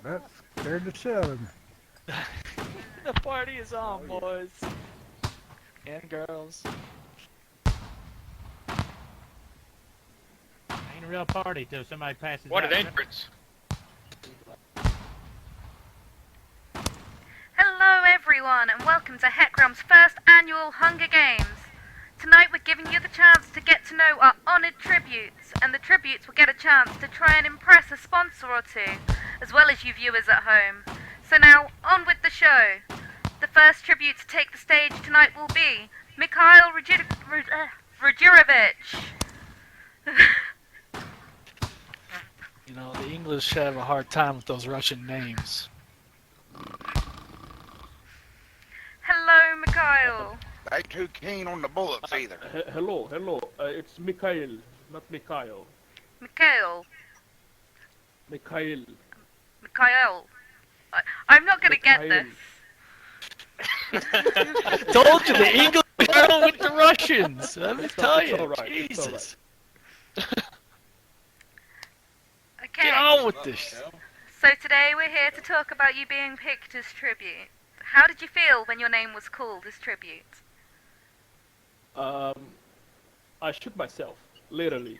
That scared the shit out of me. The party is on, boys and girls. Ain't a real party till somebody passes What out. an entrance! Hello everyone and welcome to HeckRealm's first annual Hunger Games. Tonight we're giving you the chance to get to know our honoured tributes, and the tributes will get a chance to try and impress a sponsor or two, as well as you viewers at home. So now, on with the show. The first tribute to take the stage tonight will be Mikhail Rajirovich. You know, the English have a hard time with those Russian names. Hello, Mikhail. They ain't too keen on the bullets either. Hello. It's Mikhail, not Mikhail. Mikhail. Mikhail. Mikhail. I'm not going to get this. Told you, the English battle with the Russians. Let me tell you, alright, Jesus. Okay. Get on with this. So today we're here to talk about you being picked as tribute. How did you feel when your name was called as tribute? I shook myself, literally.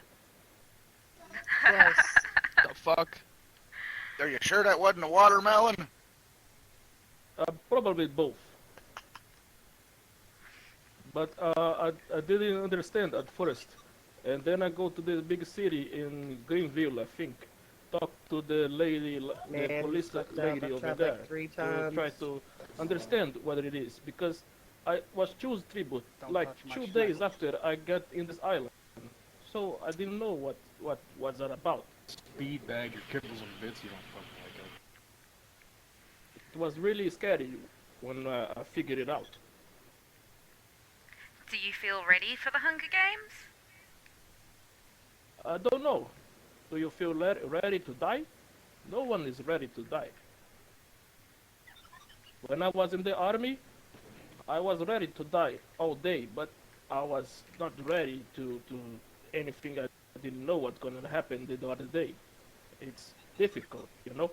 The fuck? Are you sure that wasn't a watermelon? Probably both. But I didn't understand at first. And then I go to the big city in Greenville, I think. Talk to the lady, the police lady over there. Like 3 to times. try to understand what it is. Because I was choose tribute like touch 2 my days after I got in this island. So I didn't know what was that about. Speed bag your kibbles and bits, you don't fucking like it. It was really scary when I figured it out. Do you feel ready for the Hunger Games? I don't know. Do you feel ready to die? No one is ready to die. When I was in the army, I was ready to die all day, but I was not ready to anything. I didn't know what's going to happen the other day. It's difficult, you know?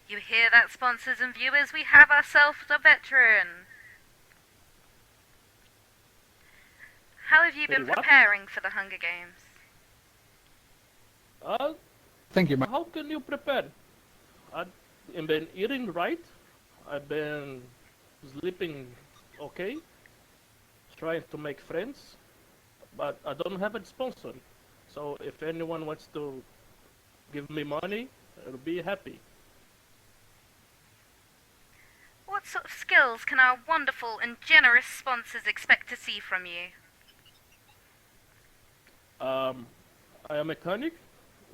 You hear that, sponsors and viewers? We have ourselves a veteran. How have you been What? preparing for the Hunger Games? Thank you, How can you prepare? I've been eating right. I've been sleeping okay. Trying to make friends. But I don't have a sponsor. So if anyone wants to give me money, I'll be happy. What sort of skills can our wonderful and generous sponsors expect to see from you? I am a mechanic.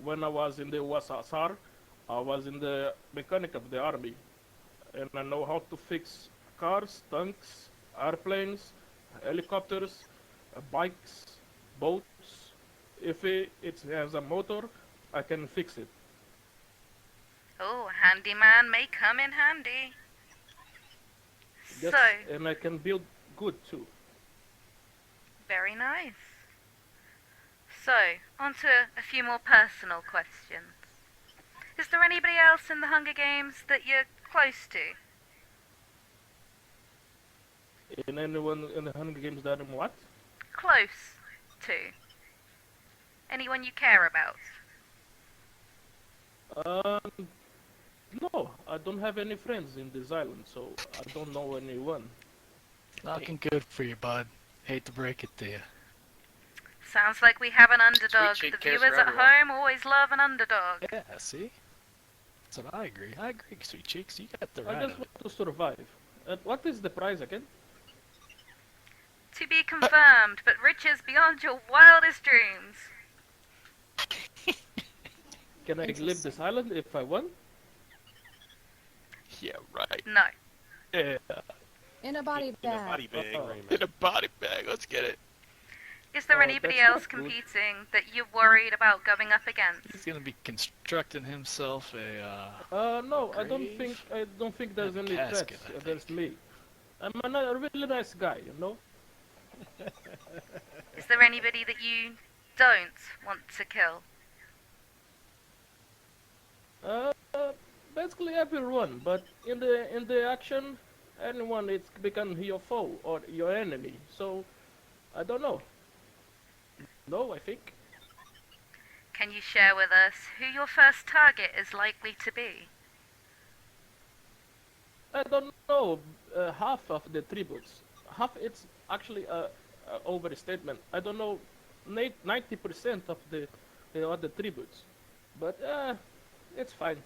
When I was in the USSR, I was in the mechanic of the army. And I know how to fix cars, tanks, airplanes, helicopters, bikes, boats. If it has a motor, I can fix it. Oh, handyman may come in handy. Yes, So, and I can build good too. very nice. So, on to a few more personal questions. Is there anybody else in the Hunger Games that you're close to? And anyone in the Hunger Games that I'm what? Close to? Anyone you care about? No, I don't have any friends in this island, so I don't know anyone. Looking good for you, bud. Hate to break it to you. Sounds like we have an underdog. Sweet The Cheek cares viewers for at everyone. home always love an underdog. Yeah, see? That's what I agree. I agree, Sweet Cheeks. You got the I right just of it. want to survive. And what is the prize again? To be confirmed, but riches beyond your wildest dreams. Can I leave this island if I won? Yeah, right. No. Yeah. In a body bag. Body bag. In a body bag, let's get it. Is there Oh, anybody that's else not good. competing that you're worried about going up against? He's gonna be constructing himself a, No, I Grave don't think there's and any casket, threats I against me. I'm a really nice guy, you know? Is there anybody that you don't want to kill? Basically everyone, but in the action, anyone it's become your foe or your enemy. So I don't know. No, I think. Can you share with us who your first target is likely to be? I don't know. Half of the tributes. Half it's actually a overstatement. I don't know 90% of the other tributes, but it's fine.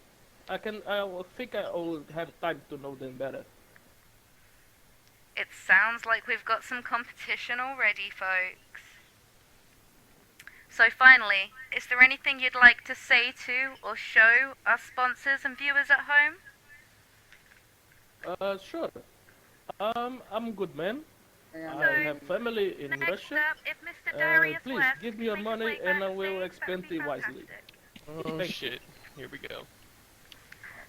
I will think I will have time to know them better. It sounds like we've got some competition already, folks. So finally, is there anything you'd like to say to or show our sponsors and viewers at home? Sure. I'm good man. Yeah. I have family in Next Russia. up, if Mr. Darius Please West give could me your make his money way and I will backstage, that would expend be it wisely. fantastic. Oh Thank shit. Here we go.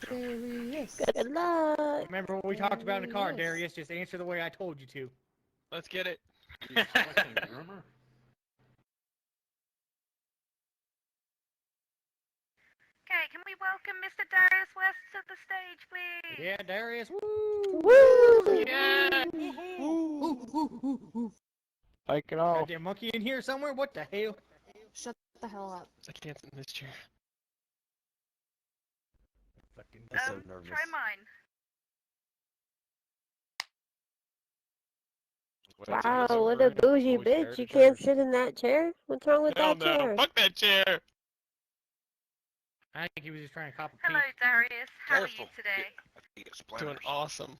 Darius. Good luck. Remember what we talked about in the car, Darius. Darius. Just answer the way I told you to. Let's get it. You fucking groomer. Okay, can we welcome Mr. Darius West to the stage, please? Yeah, Darius. Woo! Woo! Yeah. Like it all. Goddamn monkey in here somewhere? What the hell? Shut the hell up. I can't sit in this chair. Fucking Try mine. Wow, what a bougie bitch. You can't sit in that chair? What's wrong with Hell that no. chair? Fuck that chair. I think he was just trying to cop a Hello, peek. Darius. How are you Careful. today? It's Doing awesome.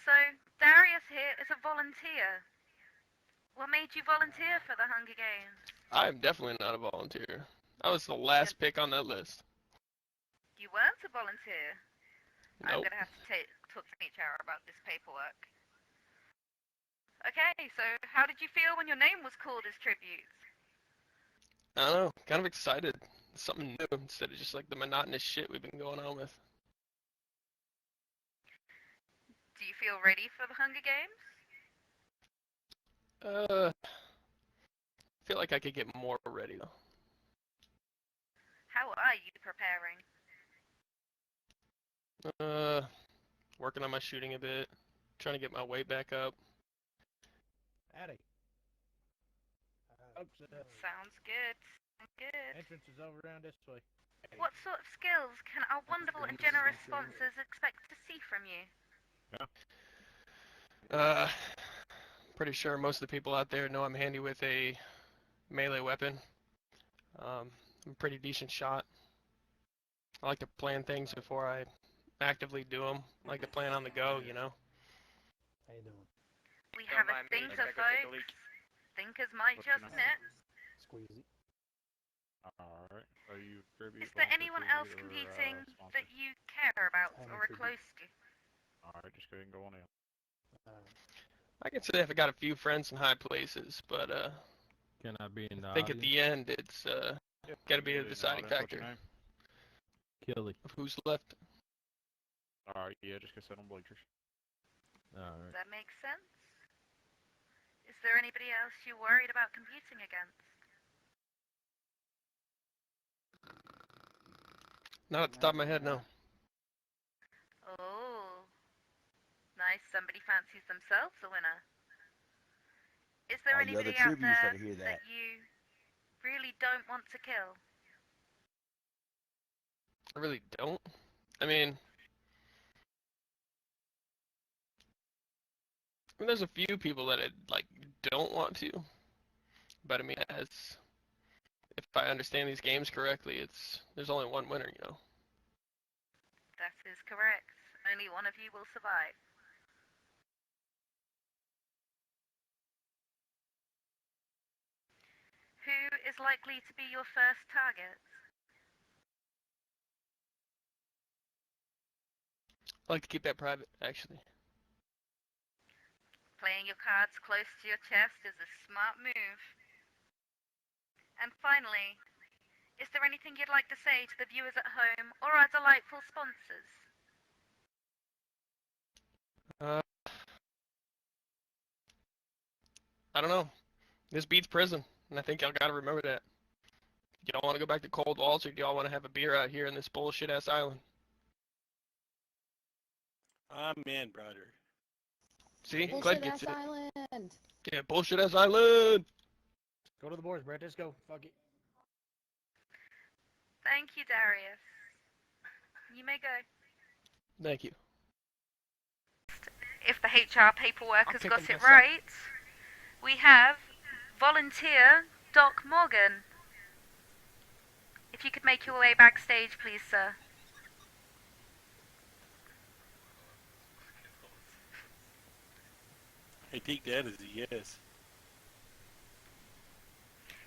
So, Darius here is a volunteer. What made you volunteer for the Hunger Games? I'm definitely not a volunteer. I was the last pick on that list. You weren't a volunteer. I'm Nope. gonna have to talk to HR about this paperwork. Okay, so how did you feel when your name was called as tribute? I don't know. Kind of excited. Something new instead of just like the monotonous shit we've been going on with. Do you feel ready for the Hunger Games? I feel like I could get more ready though. How are you preparing? Working on my shooting a bit, trying to get my weight back up. Addy. Sounds good. Good. Entrance is over around this way. What sort of skills can our wonderful and generous sponsors expect to see from you? Pretty sure most of the people out there know I'm handy with a melee weapon. I'm a pretty decent shot. I like to plan things before I actively do them. I like to plan on the go, you know. How you doing? We have a thinker, folks. Thinkers might just knit. Squeezy. Alright. Are you tribute? Is there anyone else competing that you care about I'm a or are tribute. close to? Alright, just go ahead and go on in. I can say I've got a few friends in high places, but Can I be in the I think at the end it's gotta be a deciding factor Killy. of who's left. Alright, yeah, just go sit on bleachers. Alright. That makes sense. Is there anybody else you're worried about competing against? Not at the top of my head, no. Oh. Nice, somebody fancies themselves a winner. Is there anybody out there that you really don't want to kill? I really don't. I mean, there's a few people that I like don't want to, but I mean, as if I understand these games correctly, there's only one winner, you know. That is correct. Only one of you will survive. Who is likely to be your first target? I like to keep that private, actually. Playing your cards close to your chest is a smart move. And finally, is there anything you'd like to say to the viewers at home or our delightful sponsors? I don't know. This beats prison, and I think y'all gotta remember that. y'all want to go back to Cold Walls, or do y'all want to have a beer out here in this bullshit ass island? I'm in, brother. See, Glad Bullshit gets ass it. island. Yeah, bullshit ass island. Go to the boards, Brett. Let's go. Fuck it. Thank you, Darius. You may go. Thank you. If the HR paperwork I'll has pick got him it myself. right, we have volunteer Doc Morgan. If you could make your way backstage, please, sir. I think that is a yes.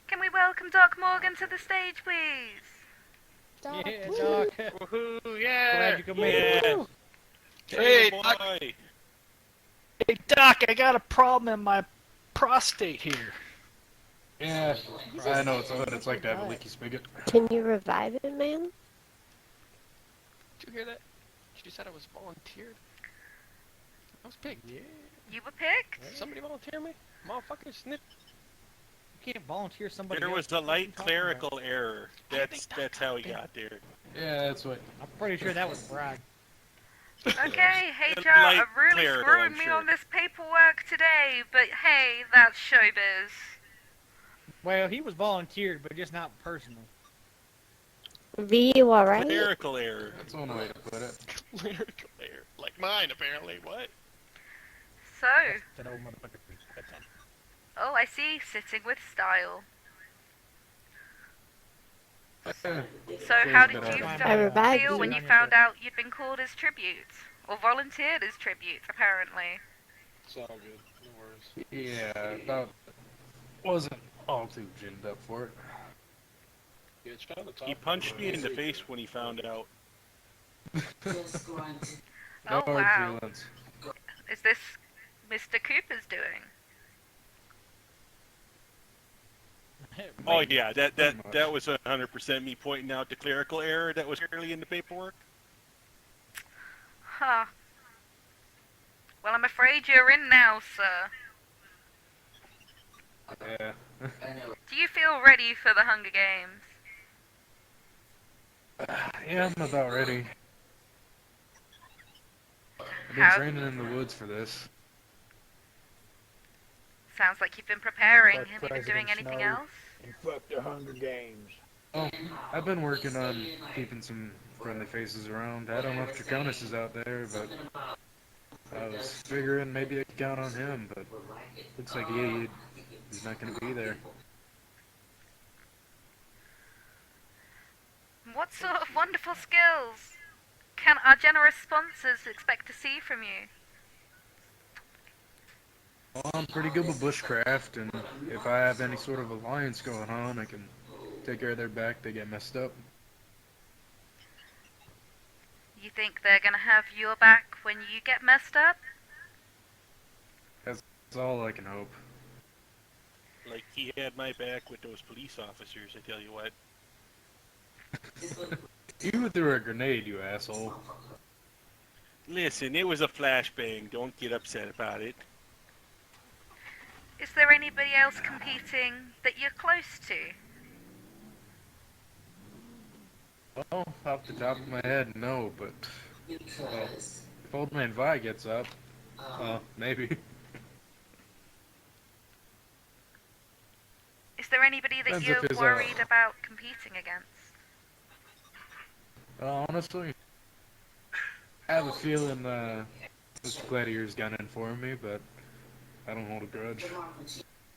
Can we welcome Doc Morgan to the stage, please? Doc. Yeah, Woo. Doc. Woohoo! Yeah. Glad you could make it. Yeah. Hey, boy. Doc. Hey, Doc, I got a problem in my prostate here. Yeah, He's I just know it's saying it's like to have a what? leaky spigot. Can you revive it, man? Did you hear that? She said I was volunteered. I was picked. Yeah. You were picked? Somebody volunteer me? Motherfucker, snip. You can't volunteer somebody There else. was a What are you light talking about? clerical error. That's how he got there. Yeah, that's what. I'm pretty sure that was Brad. Okay, A HR light are really clerical, screwing I'm me sure. on this paperwork today, but hey, that's showbiz. Well, he was volunteered, but just not personal. V, you alright? Clerical error. That's one way to put it. Clerical error. Like mine, apparently. What? So, That old motherfucker. Bedtime. oh, I see, sitting with style. So how did you I revived feel you. when you found out you'd been called as tribute? Or volunteered as tribute, apparently. It's all good. No worries. Yeah, about wasn't all too ginned up for it. He punched me in the face when he found out. No Oh, hard wow. feelings. Is this Mr. Cooper's doing? Oh yeah, that Pretty much. was 100% me pointing out the clerical error that was clearly in the paperwork. Huh. Well, I'm afraid you're in now, sir. Yeah. Do you feel ready for the Hunger Games? Yeah, I'm about ready. I've been How- training in the woods for this. Sounds like you've been preparing. Fuck Have you been doing President anything Snow. else? And fuck the Hunger Games. Oh, I've been working on keeping some friendly faces around. I don't know if Draconis is out there, but I was figuring maybe I could count on him, but looks like he's not going to be there. What sort of wonderful skills can our generous sponsors expect to see from you? Well, I'm pretty good with bushcraft, and if I have any sort of alliance going on, I can take care of their back. They get messed up. You think they're gonna have your back when you get messed up? That's all I can hope. Like he had my back with those police officers. I tell you what. You threw a grenade, you asshole. Listen, it was a flashbang. Don't get upset about it. Is there anybody else competing that you're close to? Well, off the top of my head, no, but well, if Old Man Vi gets up, well, maybe. Is there anybody that Depends you're if he's, worried about competing against? Honestly, I have a feeling Mr. Gladier's gunning for me, but I don't hold a grudge.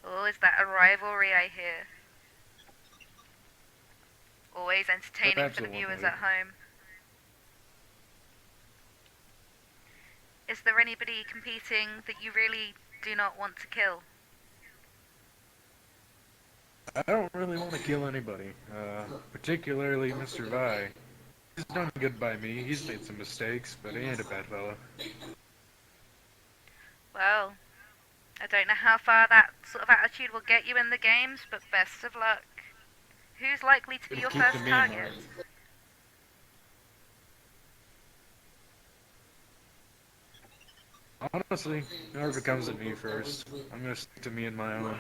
Oh, is that a rivalry I hear? Always entertaining for the Absolutely. viewers at home. Is there anybody competing that you really do not want to kill? I don't really want to kill anybody, particularly Mr. Vi. He's done good by me. He's made some mistakes, but he ain't a bad fella. Well, I don't know how far that sort of attitude will get you in the games, but best of luck. Who's likely to be It'll your keep first the meme target? Honestly, whoever comes at me first, I'm gonna stick to me and my own.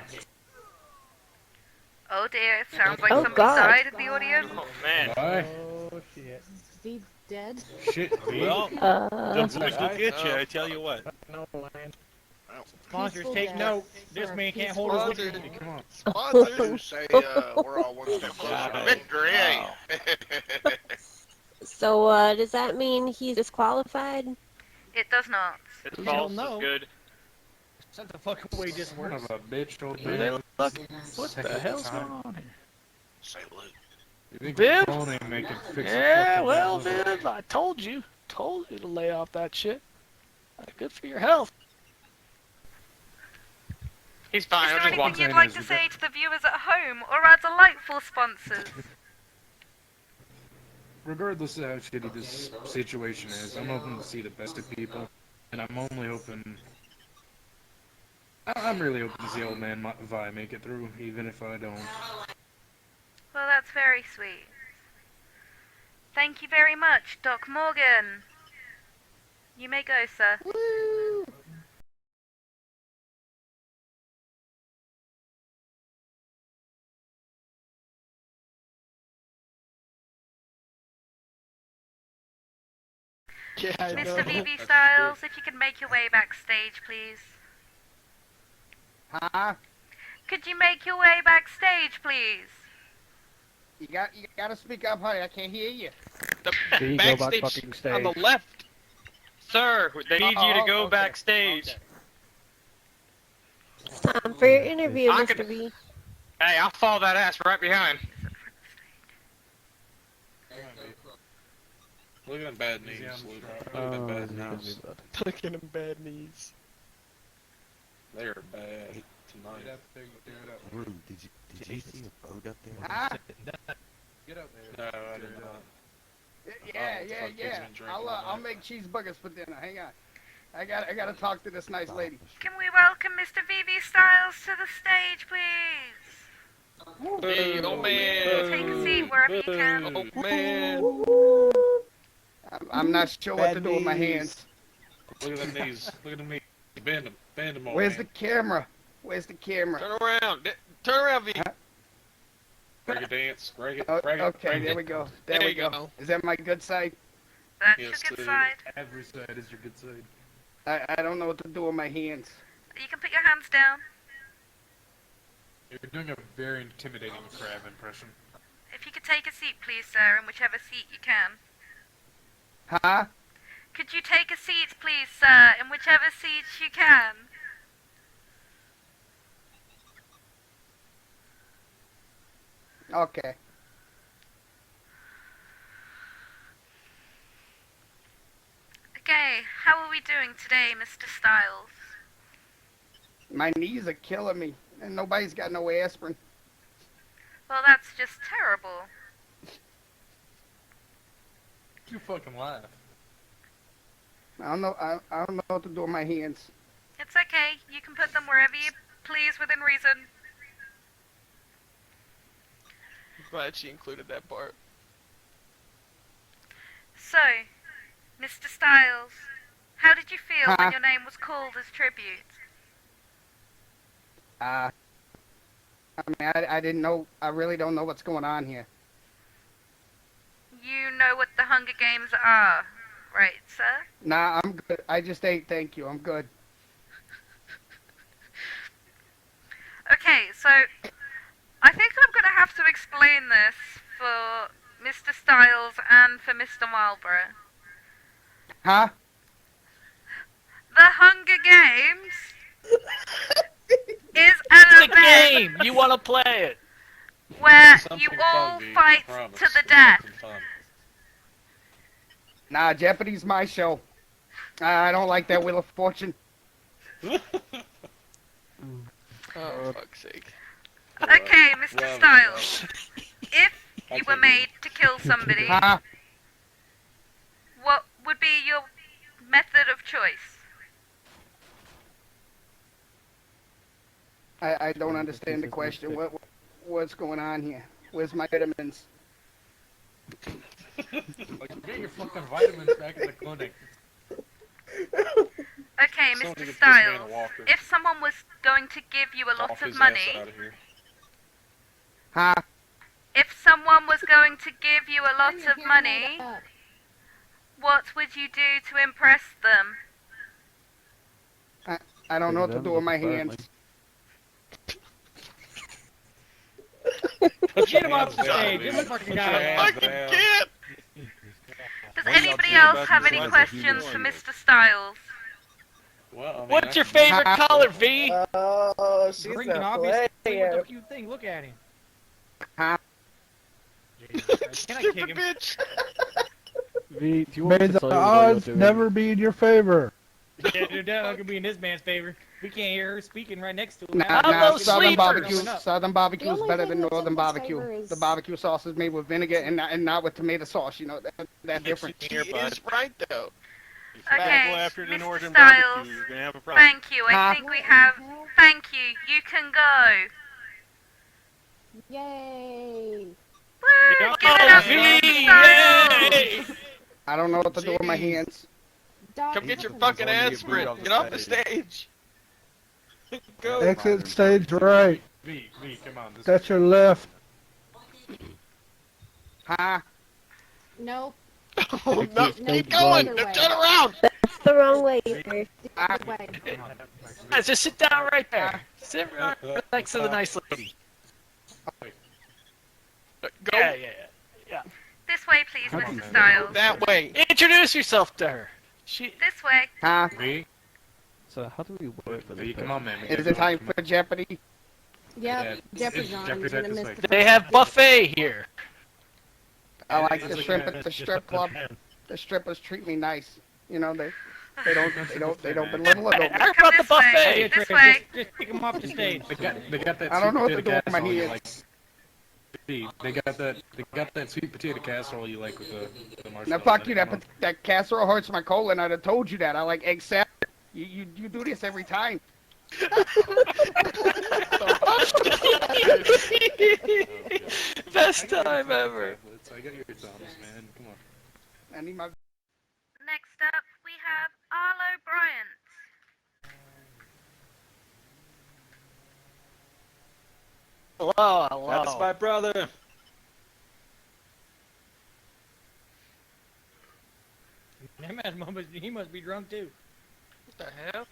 Oh dear, it sounds like Oh, somebody God. died in the audience. Oh man. Bye. Oh shit. Be dead. Shit, V. Well, Uh, the boys will get you. I tell you what. No land. Peaceful Sponsors, take death note. This for a man can't peaceful hold his Sponsor. liquor. Come on. Sponsors say we're all one step closer to Wow. victory, eh? so, does that mean he's disqualified? It does not. It's We false. don't know. It's good. That's the fucking way this Son works. of a bitch, old Who they man. look? What Second the hell's time. going on here? Say Luke. You think Viv? cloning make it fix Yeah, the well, fucking Viv, I told you to lay off that shit. Good for your health. He's Is fine. there I'll just anything walk. you'd like to say to the viewers at home, or our delightful sponsors? Regardless of how shitty this situation is, I'm hoping to see the best of people, and I'm only hoping. I'm really hoping to see old man Vi make it through, even if I don't. Well, that's very sweet. Thank you very much, Doc Morgan. You may go, sir. Yeah, I know. Mr. VV Styles, if you could make your way backstage, please. Huh? Could you make your way backstage, please? You gotta speak up, honey. I can't hear you. The There you go, backstage fucking stage. on the left. Sir, they need you to go okay. backstage. Okay. It's time for your interview, I Mr. could- V. Hey, I'll follow that ass right behind. Look at them bad knees. Luke. Look at them bad knees. Look at them bad knees. They're bad tonight. Rude, did you see a boat up there? Huh? Get out there. No, I did not. Yeah, what the yeah, fuck kids yeah. been drinking I'll tonight? make cheeseburgers for dinner. Hang on. I gotta talk to this nice lady. Can we welcome Mr. VV Styles to the stage, please? Hey, old man. Take a seat wherever you can. Oh man. I'm not sure what to do with my hands. Look at them knees. Look at them knees. Bend them. Bend them all. Where's the camera? Where's the camera? Turn around. Turn around, V. Break it, dance. Break it. Oh, Break it. okay, break there it. we go. There There we you go. go. Is that my good side? That's Yes, your good it is. side. Every side is your good side. I don't know what to do with my hands. You can put your hands down. You're doing a very intimidating crab impression. If you could take a seat, please, sir, in whichever seat you can. Huh? Could you take a seat, please, sir, in whichever seat you can? Okay. Okay, how are we doing today, Mr. Styles? My knees are killing me, and nobody's got no aspirin. Well, that's just terrible. You fucking laugh. I don't know. I don't know what to do with my hands. It's okay, you can put them wherever you please within reason. I'm glad she included that part. So, Mr. Styles, how did you feel Huh? when your name was called as tribute? I mean, I didn't know. I really don't know what's going on here. You know what the Hunger Games are, right, sir? Nah, I'm good. I just ate. Thank you. I'm good. Okay, so I think I'm going to have to explain this for Mr. Styles and for Mr. Marlborough. Huh? The Hunger Games is an It's a event game. You want to play it. where Something you fun, all V, I fight promise. to the death. Something fun. Nah, Jeopardy's my show. I don't like that Wheel of Fortune. Oh, fuck's sake. Okay, Mr. Well, Styles, if I you were can't made to kill somebody, Huh? what would be your method of choice? I don't understand the question. What's going on here? Where's my vitamins? Like, get your fucking vitamins back in the clinic. Okay, Someone Mr. get this man a Styles, walker. if someone was going to give you a lot Off of his money, ass out of here. Huh? If someone was going to give you a lot of money, what would you do to impress them? I don't know what to do with my hands. Get him off the stage. Get him fucking guy. Does anybody else have any questions for Mr. Styles? Well, I mean, What's your favorite color, V? Oh, she's freaking obviously with a few things. Look at him. Huh? Can I kick him? Bitch. V, do you want May me to the tell you what odds you're doing? never be in your favor. Yeah, dude, that's not gonna be in this man's favor. We can't hear her speaking right next to him. Nah, Southern barbecue. Sleepers. Southern barbecue is only better thing than that's in Northern his barbecue. favor is- The barbecue sauce is made with vinegar and not with tomato sauce. You know that's different. He is right though. Okay, after the Mr. Northern Styles, barbecue, you're gonna have a problem. thank you. I think we have... Thank you. You can go. Yay! Woo! Give it up for Mr. Styles! I don't know what to do with my hands. Come get your fucking aspirin. Get off the stage. Go. Exit stage right. V, come on. This That's your left. Huh? Nope. Oh, no, No, keep going. other way. Turn around. That's the wrong way, sir. Ah. The way. Guys, just sit down right there. Sit right next to the nice lady. Go Yeah. This way, please, Mr. Styles. that way. Introduce yourself to her. This way. Huh? V, So how do we work for V, this? come on, man. Is it time for Jeopardy? Yep. Jeopardy's on. Jeopardy's You're at gonna this miss way. the They have buffet here. I like It's the like shrimp a- at the strip club. The strippers treat me nice. You know they don't belittle it. How about the buffet? Trey, This way. Just kick him off the stage. They got that. I don't know what sweet to do with potato my casserole you hands. like. V, they got that sweet potato casserole you like with the marshmallows. Now fuck in you. it. That casserole hurts my colon. I'd have told you that. I like egg salad. You do this every time. Best time ever. I got your thumbs, man. Come on. I need my. Next up, we have Arlo Bryant. Hello. That's my brother. That man, he must be drunk too. What the hell?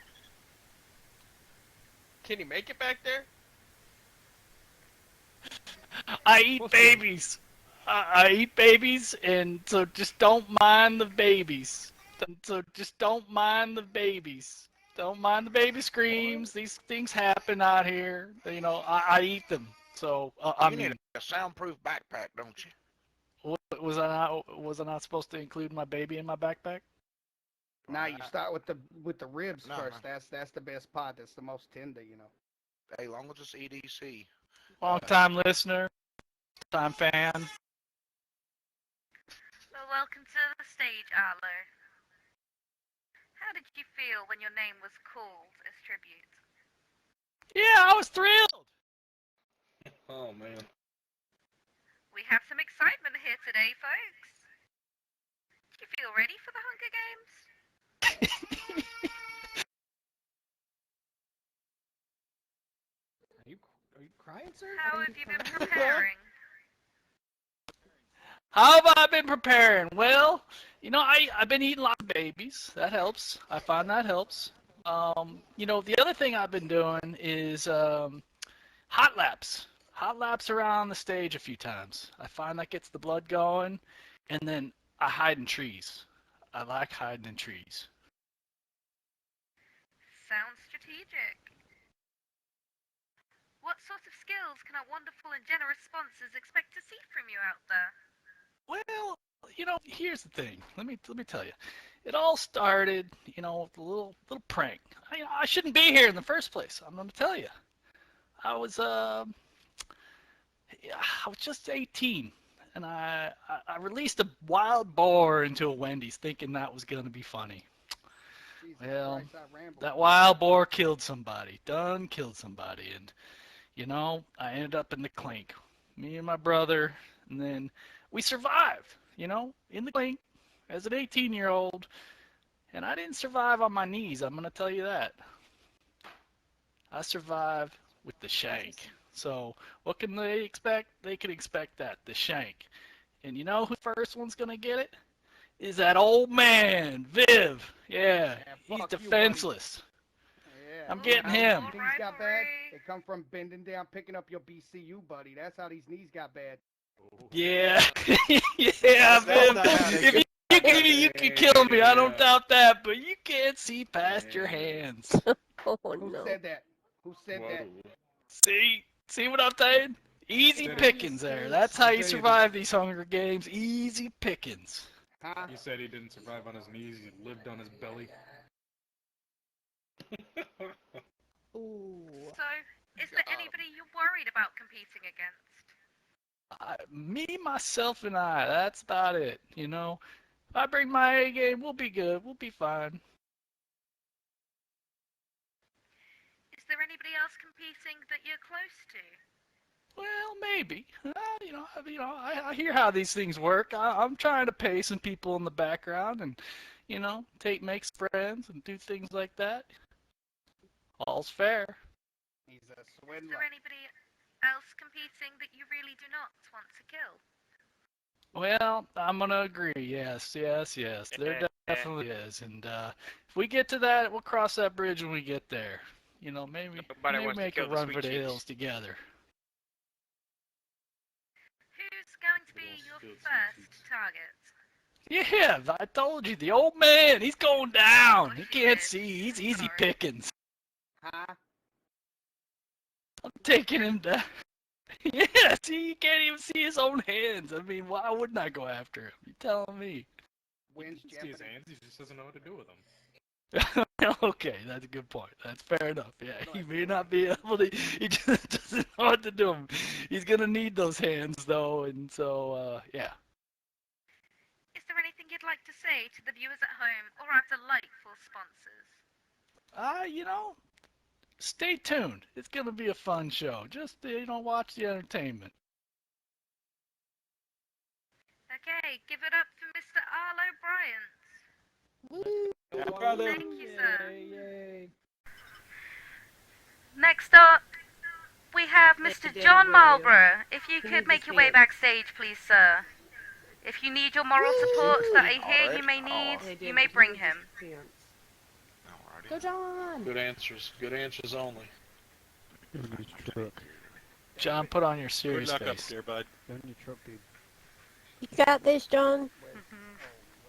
Can he make it back there? I eat babies. I eat babies, and so just don't mind the babies. So just don't mind the babies. Don't mind the baby screams. These things happen out here. You know, I eat them. So I You mean, need a soundproof backpack, don't you? was I not supposed to include my baby in my backpack? Now you start with the ribs No, first. no. That's the best part. That's the most tender. You know. Hey, long as it's EDC. Long time listener, time fan. Well, welcome to the stage, Arlo. How did you feel when your name was called as tribute? Yeah, I was thrilled. Oh man. We have some excitement here today, folks. Do you feel ready for the Hunger Games? Are you crying, sir? How have you been preparing? How have I been preparing? Well, you know, I've been eating lots of babies. That helps. I find that helps. You know, the other thing I've been doing is hot laps. Hot laps around the stage a few times. I find that gets the blood going, and then I hide in trees. I like hiding in trees. Sounds strategic. What sort of skills can our wonderful and generous sponsors expect to see from you out there? Well, you know, here's the thing. Let me tell you. It all started, you know, with a little prank. I shouldn't be here in the first place. I'm going to tell you. I was just 18, and I released a wild boar into a Wendy's, thinking that was going to be funny. Jesus Well, Christ, I rambled. that wild boar killed somebody. Killed somebody, and you know, I ended up in the clink. Me and my brother, and then we survived. You know, in the clink as an 18-year-old, and I didn't survive on my knees. I'm going to tell you that. I survived with the shank. So what can they expect? They can expect that, the shank. And you know who the first one's gonna get it? Is that old man, Viv. Yeah, he's fuck you, buddy. defenseless. Yeah. I'm getting him. These knees got bad. They come from bending down, picking up your BCU, buddy. That's how these knees got bad. Yeah, yeah, Viv. If you can kill me, I don't doubt that, but you can't see past your hands. Oh Who no. said that? Who said that? See what I'm saying? Easy pickings there. That's how you survive these Hunger Games. Easy pickings. Huh? He said he didn't survive on his knees, he lived on his belly. Ooh. So, is there anybody you're worried about competing against? Me, myself, and I. That's about it. You know, if I bring my A game, we'll be good. We'll be fine. Is there anybody else competing that you're close to? Well, maybe. I hear how these things work. I'm trying to pay some people in the background and, make friends and do things like that. All's fair. He's a Is swindler. there anybody else competing that you really do not want to kill? Well, I'm gonna agree. Yes. There definitely is. And if we get to that, we'll cross that bridge when we get there. Maybe wants to make kill a the run sweet for the cheeks. hills together. Who's going to be your first target? Yeah, I told you, the old man, he's going down. He can't see. He's easy pickings. Huh? I'm taking him down. Yeah, see, he can't even see his own hands. I mean, why wouldn't I go after him? You telling me? Wins He can see his hands, he just doesn't know what to do with them. Okay, that's a good point. That's fair enough. Yeah, he may not be able to. He just doesn't know what to do. He's gonna need those hands though, and so yeah. Is there anything you'd like to say to the viewers at home or our delightful sponsors? Stay tuned. It's gonna be a fun show. Just watch the entertainment. Okay, give it up for Mr. Arlo Bryant. Woo. Thank you, sir. Yay. Next up, we have Mr. John Marlborough. If you could make your way backstage, please, sir. If you need your moral support that I hear you may need, you may bring him. Go, John. Good answers only. John, put on your serious Good luck up face. there, bud. You got this, John.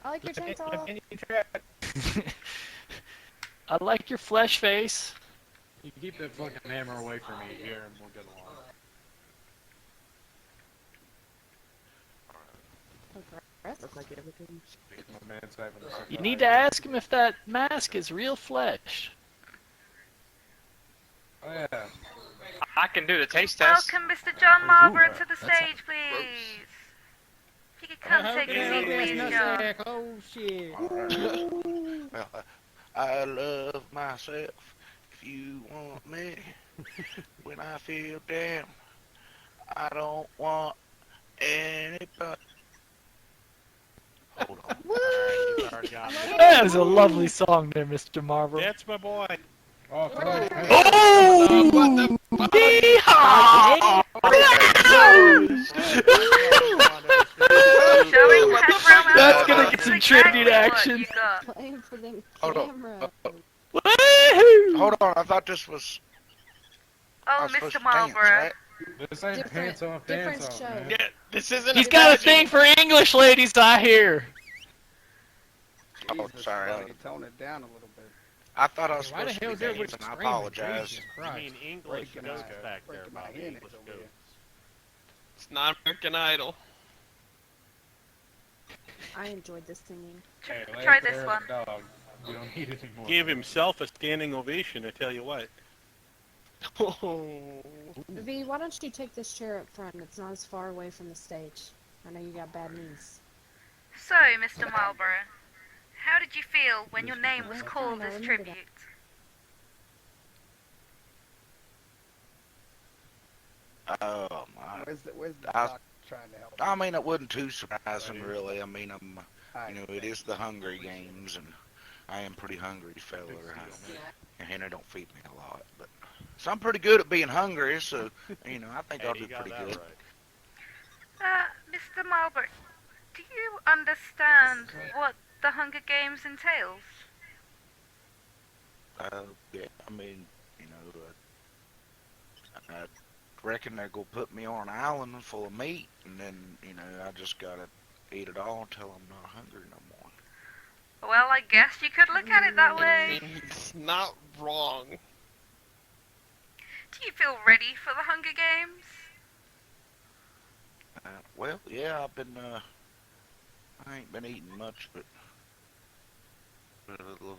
I like your chainsaw. I like your flesh face. You keep that fucking hammer away from me here and we'll get along. Looks like everything. My man's having a You need to ask him if that mask is real flesh. Oh yeah. I can do the taste test. Welcome, Mr. John Marlborough, to the stage, please. If you could come take a seat, please, John. Oh, shit. Well, I love myself. If you want me, when I feel down, I don't want anybody. Hold on. You've already got me. That is a lovely song there, Mr. Marlborough. That's my boy. Oh, Yeehaw! Showing HeckRealm That's out. gonna get some Exactly tribute what action. you got. Playing for them Hold on. camera. Woohoo! Hold on, I thought this was. I Oh, was supposed Mr. to dance, Marlborough. right? This ain't pants off, Different dance off, show. man. Yeah, this isn't. He's got a thing for English ladies, I hear. Oh, Jesus, sorry. buddy, tone it down a little bit. I thought I was Why the supposed to hell be is everybody dancing. I screaming? apologize. Jesus You Christ. mean English Breaking goats my- back there, breaking my Bobby. hand English over here. goats. It's not American Idol. I enjoyed this singing. Hey, Try let this her one. Dog. We don't need it anymore. Give himself a standing ovation, I tell you what. V, why don't you take this chair up front? It's not as far away from the stage. I know you got bad knees. So, Mr. Marlborough, how did you feel when your name was called as tribute? Oh my. Where's the I- doc trying to help? I mean, it wasn't too surprising, really. I mean, Alright, it is the Hunger Games, and I am pretty hungry fella. And Henry don't feed me a lot, but so I'm pretty good at being hungry. So I think I'll Hey, do you got pretty that good. right. Mr. Marlbert, do you understand what the Hunger Games entails? Yeah, I mean, I reckon they're gonna put me on an island full of meat, and then I just gotta eat it all until I'm not hungry no more. Well, I guess you could look at it that way. He's not wrong. Do you feel ready for the Hunger Games? Well, yeah, I ain't been eating much, but a little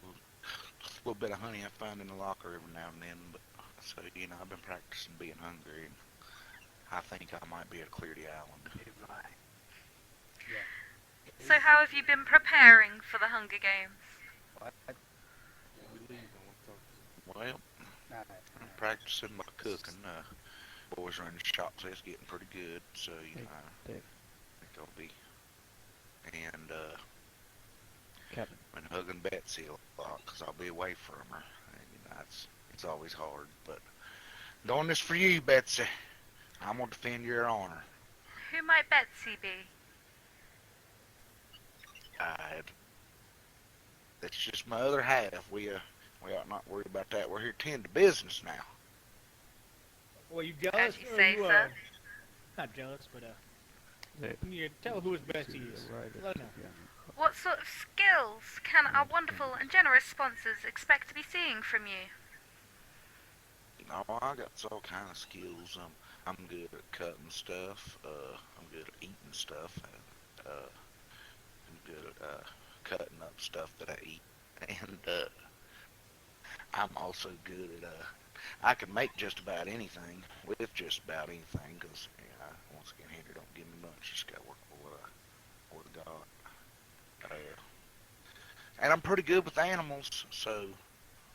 bit of honey I find in the locker every now and then. But so I've been practicing being hungry, and I think I might be able to clear the island. So how have you been preparing for the Hunger Games? Well, I'm practicing my cooking. Boys running the shop say it's getting pretty good, so I think I'll be. And been hugging Betsy a lot because I'll be away from her. And, it's always hard, but doing this for you, Betsy. I'm gonna defend your honor. Who might Betsy be? That's just my other half. We ought not worry about that. We're here to tend to business now. Well, you jealous? As you say, sir. Not jealous, but you tell who his bestie is. Let her know. What sort of skills can our wonderful and generous sponsors expect to be seeing from you? I got all kind of skills. I'm good at cutting stuff. I'm good at eating stuff. I'm good at cutting up stuff that I eat. And I'm also good at I can make just about anything with just about anything because once again, Henry don't give me much. Just got to work with what I got. And I'm pretty good with animals, so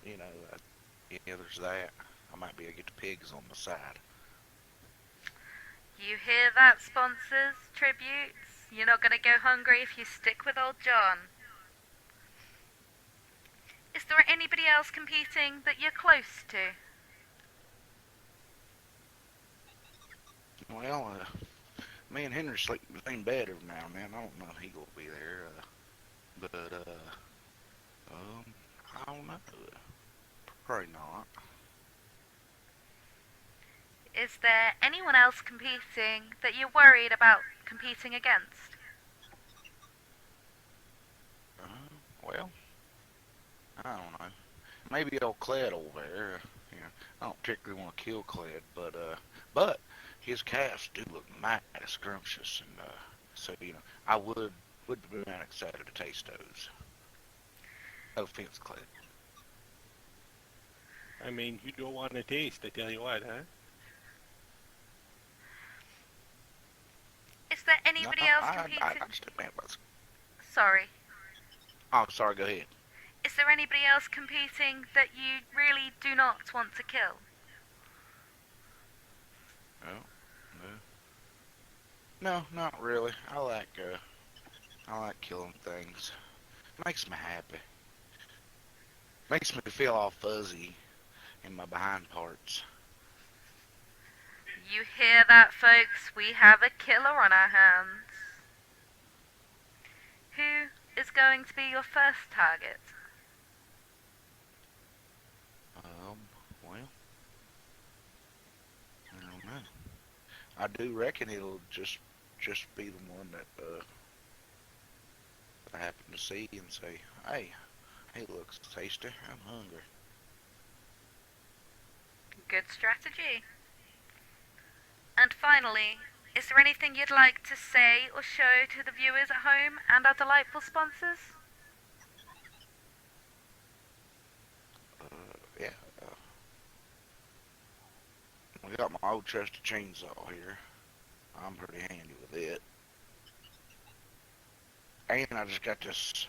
there's that. I might be able to get the pigs on the side. You hear that, sponsors, tributes? You're not gonna go hungry if you stick with old John. Is there anybody else competing that you're close to? Well, me and Henry sleep in the same bed every now and then. I don't know if he will be there, but I don't know. Probably not. Is there anyone else competing that you're worried about competing against? Well, I don't know. Maybe old Cled over there. I don't particularly want to kill Cled, but his calves do look mighty scrumptious, and so I would be man excited to taste those. No offense, Cled. I mean, you don't want to taste, I tell you what, huh? Is there anybody else competing? I just didn't about. Sorry. Oh, sorry, go ahead. Is there anybody else competing that you really do not want to kill? No, not really. I like killing things. Makes me happy. Makes me feel all fuzzy in my behind parts. You hear that, folks? We have a killer on our hands. Who is going to be your first target? Well, I don't know. I do reckon it'll just be the one that I happen to see and say, hey, he looks tasty. I'm hungry. Good strategy. And finally, is there anything you'd like to say or show to the viewers at home and our delightful sponsors? Yeah. We got my old trusty chainsaw here. I'm pretty handy with it. And I just got this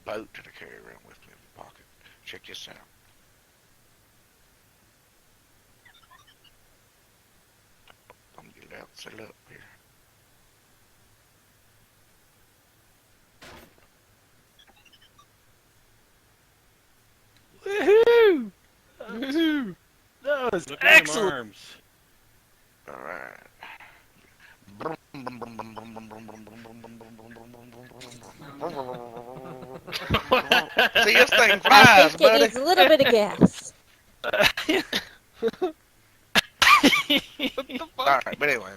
boat that I carry around with me in my pocket. Check this out. I'm gonna get it out and set it up here. was Look at them excellent. arms. All right. See, this thing I flies, think it buddy. needs a little bit of gas. All right, but anyway.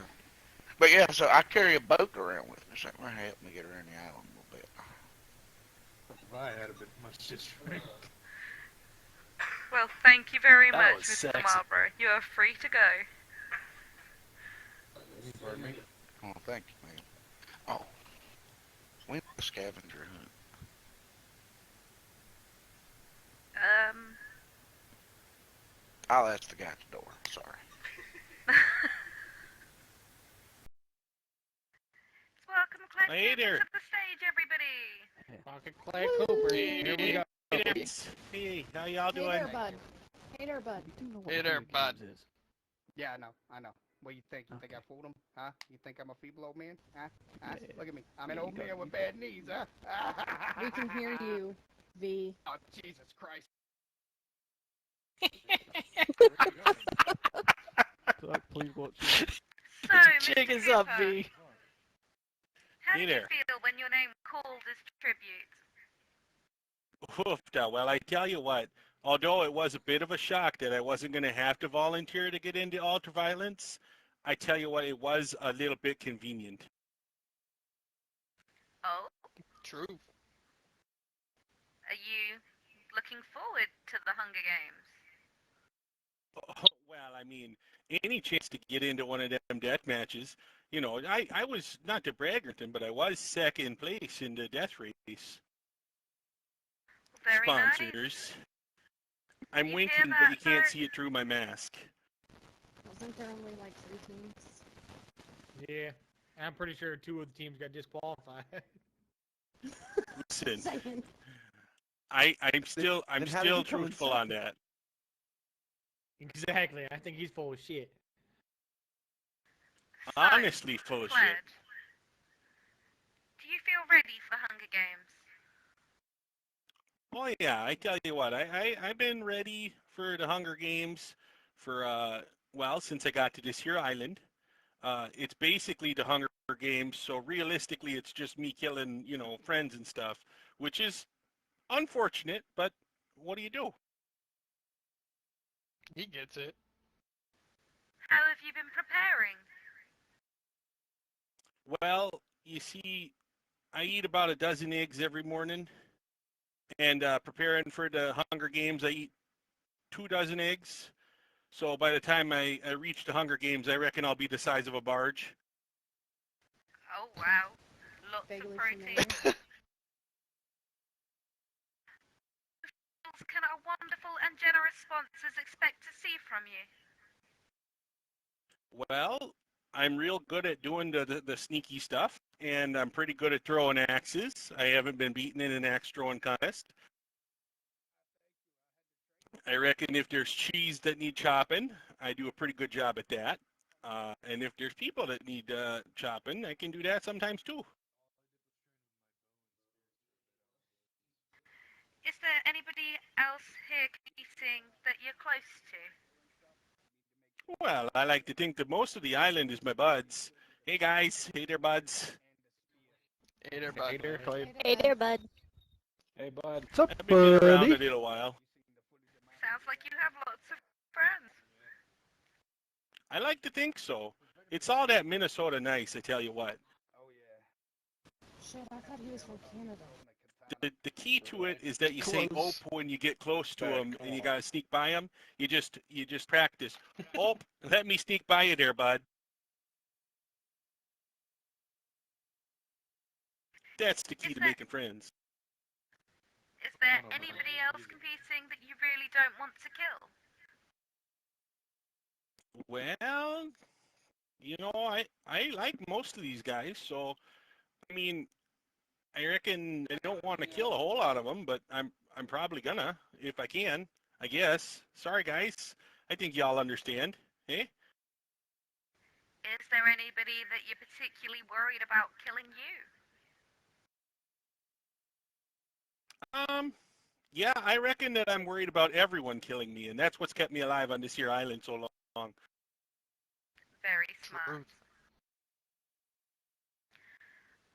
But yeah, so I carry a boat around with me, so it might help me get around the island a little bit. If I had a bit much to drink. Well, thank you very That much, was Mr. sexy. Marlborough. You are free to go. Pardon me? Oh, thank you, man. Oh, we need a scavenger hunt. I'll ask the guy at the door. Sorry. Welcome, Claire Hey Cooper, there. to the stage, everybody. Pocket Clay Cooper. Here we go. Hey, how y'all Hey doing? there, bud. Hey there, bud. Hey there, bud. Yeah, I know. What do you think? You think I fooled him? Huh? You think I'm a feeble old man? Huh? Look at me. I'm an old man with bad knees, huh? We can hear you, V. Oh, Jesus Christ. Please watch. So, Mr. Chick is up, Cooper, V. how Hey do you there. feel when your name called as tribute? Oofda. Well, I tell you what, although it was a bit of a shock that I wasn't going to have to volunteer to get into ultraviolence, I tell you what, it was a little bit convenient. Oh, True. are you looking forward to the Hunger Games? Oh, well, I mean, any chance to get into one of them death matches, you know, I was, not to brag or anything, but I was second place in the death race. Very nice. Sponsors. I'm You hear winking, that, but you can't sir? see it through my mask. Wasn't there only like 3 teams? Yeah, I'm pretty sure 2 of the teams got disqualified. Listen, Second. I'm still then how did he come in truthful on second? that. Exactly. I think he's full of shit. So, Honestly, full of shit. Pledge, do you feel ready for Hunger Games? Oh yeah, I tell you what, I've been ready for the Hunger Games for well, since I got to this here island. It's basically the Hunger Games, so realistically it's just me killing, you know, friends and stuff, which is unfortunate, but what do you do? He gets it. How have you been preparing? Well, you see, I eat about a dozen eggs every morning, and preparing for the Hunger Games, I eat 2 dozen eggs. So by the time I reach the Hunger Games, I reckon I'll be the size of a barge. Oh, wow. Lots Vaguely of protein. familiar. What can our wonderful and generous sponsors expect to see from you? Well, I'm real good at doing the sneaky stuff, and I'm pretty good at throwing axes. I haven't been beaten in an axe throwing contest. I reckon if there's cheese that need chopping, I do a pretty good job at that. And if there's people that need chopping, I can do that sometimes too. Is there anybody else here competing that you're close to? Well, I like to think that most of the island is my buds. Hey guys, hey there buds. Hey there, bud. Hey there, Clay. Hey there, bud. Hey, bud. What's up, I've been around a buddy? little while. Sounds like you have lots of friends. I like to think so. It's all that Minnesota nice, I tell you what. Shit, I thought he was from Canada. The key to it is that you say "ope" when you get close to them, and you gotta sneak by them. You just practice. "Ope, let me sneak by you there, bud." That's the key to making friends. Is there anybody else competing that you really don't want to kill? Well, you know, I like most of these guys, so I mean, I reckon I don't want to kill a whole lot of them, but I'm probably gonna if I can. I guess. Sorry, guys. I think y'all understand. Eh? Is there anybody that you're particularly worried about killing you? Yeah, I reckon that I'm worried about everyone killing me, and that's what's kept me alive on this here island so long. Very smart.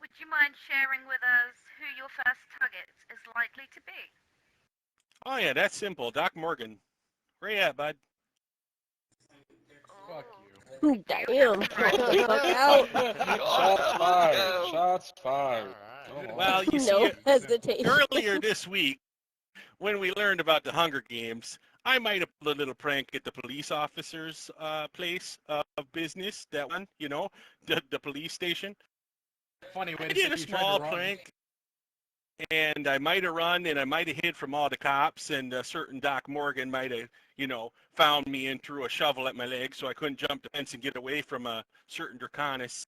Would you mind sharing with us who your first target is likely to be? Oh yeah, that's simple. Doc Morgan. Where you at, bud? Fuck you. Damn. The fuck out. Shots fired. Shots fired. Well, you see, No hesitation. earlier this week, when we learned about the Hunger Games, I might have pulled a little prank at the police officer's place of business. That one, you know, the police station. Funny way I to did say a you tried small to run. prank, and I might have run, and I might have hid from all the cops, and a certain Doc Morgan might have, you know, found me and threw a shovel at my leg, so I couldn't jump the fence and get away from a certain Draconis.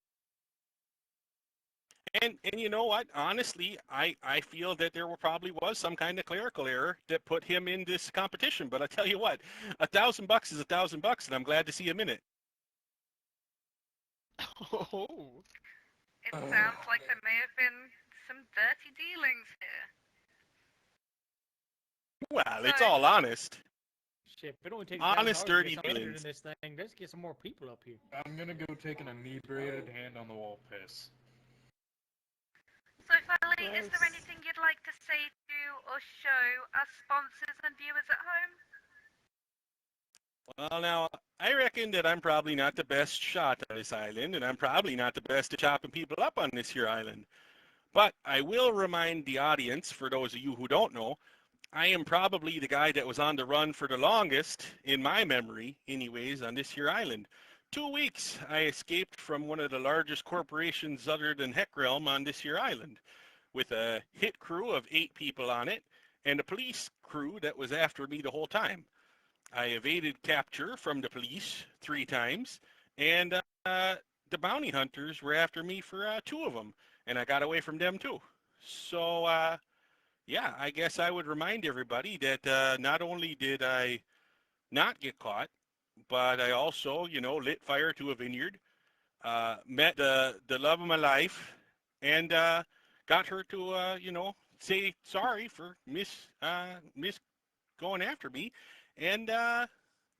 And you know what? Honestly, I feel that there probably was some kind of clerical error that put him in this competition. But I tell you what, $1,000 is $1,000, and I'm glad to see him in it. Oh. It sounds like there may have been some dirty dealings here. Well, it's all honest. Shit, if it only takes Honest, $1,000 dirty to get some dealings. in this thing. Let's get some more people up here. I'm gonna go take an inebriated hand on the wall piss. So finally, is there anything you'd like to say to or show us sponsors and viewers at home? Well, now, I reckon that I'm probably not the best shot on this island, and I'm probably not the best at chopping people up on this here island. But I will remind the audience, for those of you who don't know, I am probably the guy that was on the run for the longest, in my memory, anyways, on this here island. 2 weeks, I escaped from one of the largest corporations other than HeckRealm on this here island, with a hit crew of 8 people on it, and a police crew that was after me the whole time. I evaded capture from the police 3 times, and the bounty hunters were after me for 2 of them, and I got away from them too. So, yeah, I guess I would remind everybody that not only did I not get caught, but I also, you know, lit fire to a vineyard, met the love of my life, and got her to, you know, say sorry for miss going after me, and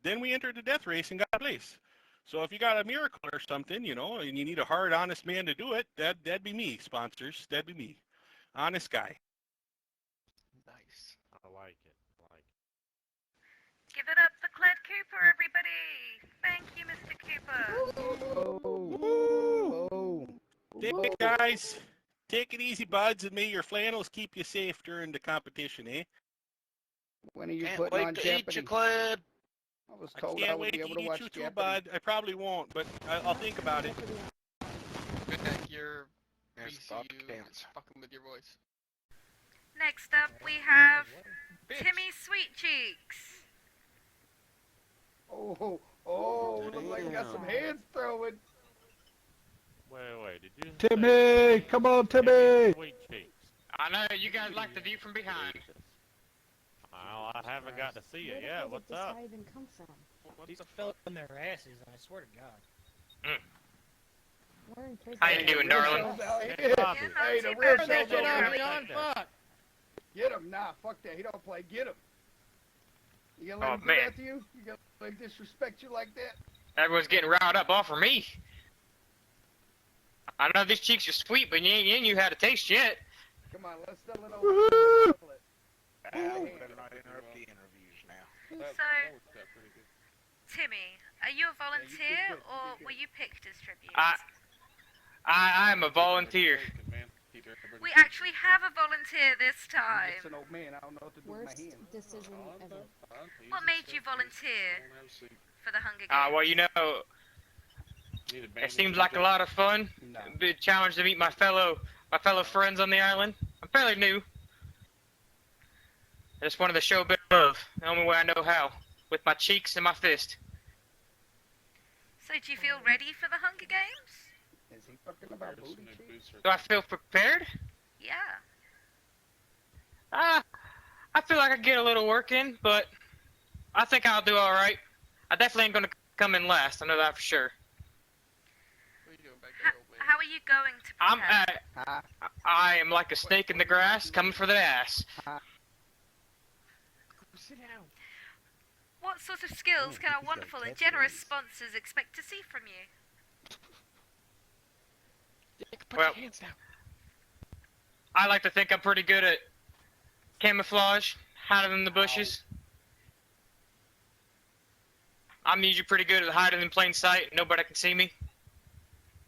then we entered the death race and got a place. So if you got a miracle or something, you know, and you need a hard, honest man to do it, that'd be me, sponsors. That'd be me. Honest guy. Nice. I like it. I like it. Give it up for Cled Cooper, everybody! Thank you, Mr. Cooper. Hey guys, take it easy, buds, and may your flannels keep you safe during the competition, eh? When are you Can't putting wait on to Jeopardy? eat you, Cled. I was I told I can't would wait be to able to eat watch you too, Jeopardy. bud. I probably won't, but I'll think about it. Heck, you're There's BCU Bob Cans. fucking with your voice. Next up, we have Bitch. Timmy Sweetcheeks. Oh, looks like you got some hands throwing. Wait, did you? Timmy! Come on, Timmy! Sweet cheeks. I know, you guys like the view from behind. Well, I haven't got to see Where it the yet. hell What's did this up? guy even come from? These fell in their asses, I swear to God. We're in prison. How you doing, darling? Hey, Bobby. hey, the real Turn show's that shit over off, here. John, fuck! Get him, nah, fuck that. He don't play. Get him. You gonna let Oh, him do man. that to you? You gonna let him disrespect you like that? Everyone's getting riled up off of me. I know these cheeks are sweet, but you ain't knew how to taste yet. Come on, let's settle it over. Woohoo! Al, better not interrupt the interviews now. So, Timmy, are you a volunteer or were you picked as tribute? I'm a volunteer. We actually have a volunteer this I'm time. just an old man. I don't know what to do with my Worst hands. decision ever. What made you volunteer for the Hunger Games? Well, you know, it seems like a lot of fun. No. Big challenge to meet my fellow friends on the island. I'm fairly new. I just wanted to show a bit of love, the only way I know how, with my cheeks and my fist. So do you feel ready for the Hunger Games? Is he fucking about booty cheeks? Do I feel prepared? Yeah. I feel like I get a little work in, but I think I'll do all right. I definitely ain't gonna come in last. I know that for sure. What are you doing back there, old man? How are you going to prepare? I am like a snake in the grass, coming for the ass. Sit down. What sort of skills can our wonderful and generous sponsors expect to see from you? Put your hands down. I like to think I'm pretty good at camouflage, hiding in the bushes. I'm usually pretty good at hiding in plain sight. Nobody can see me.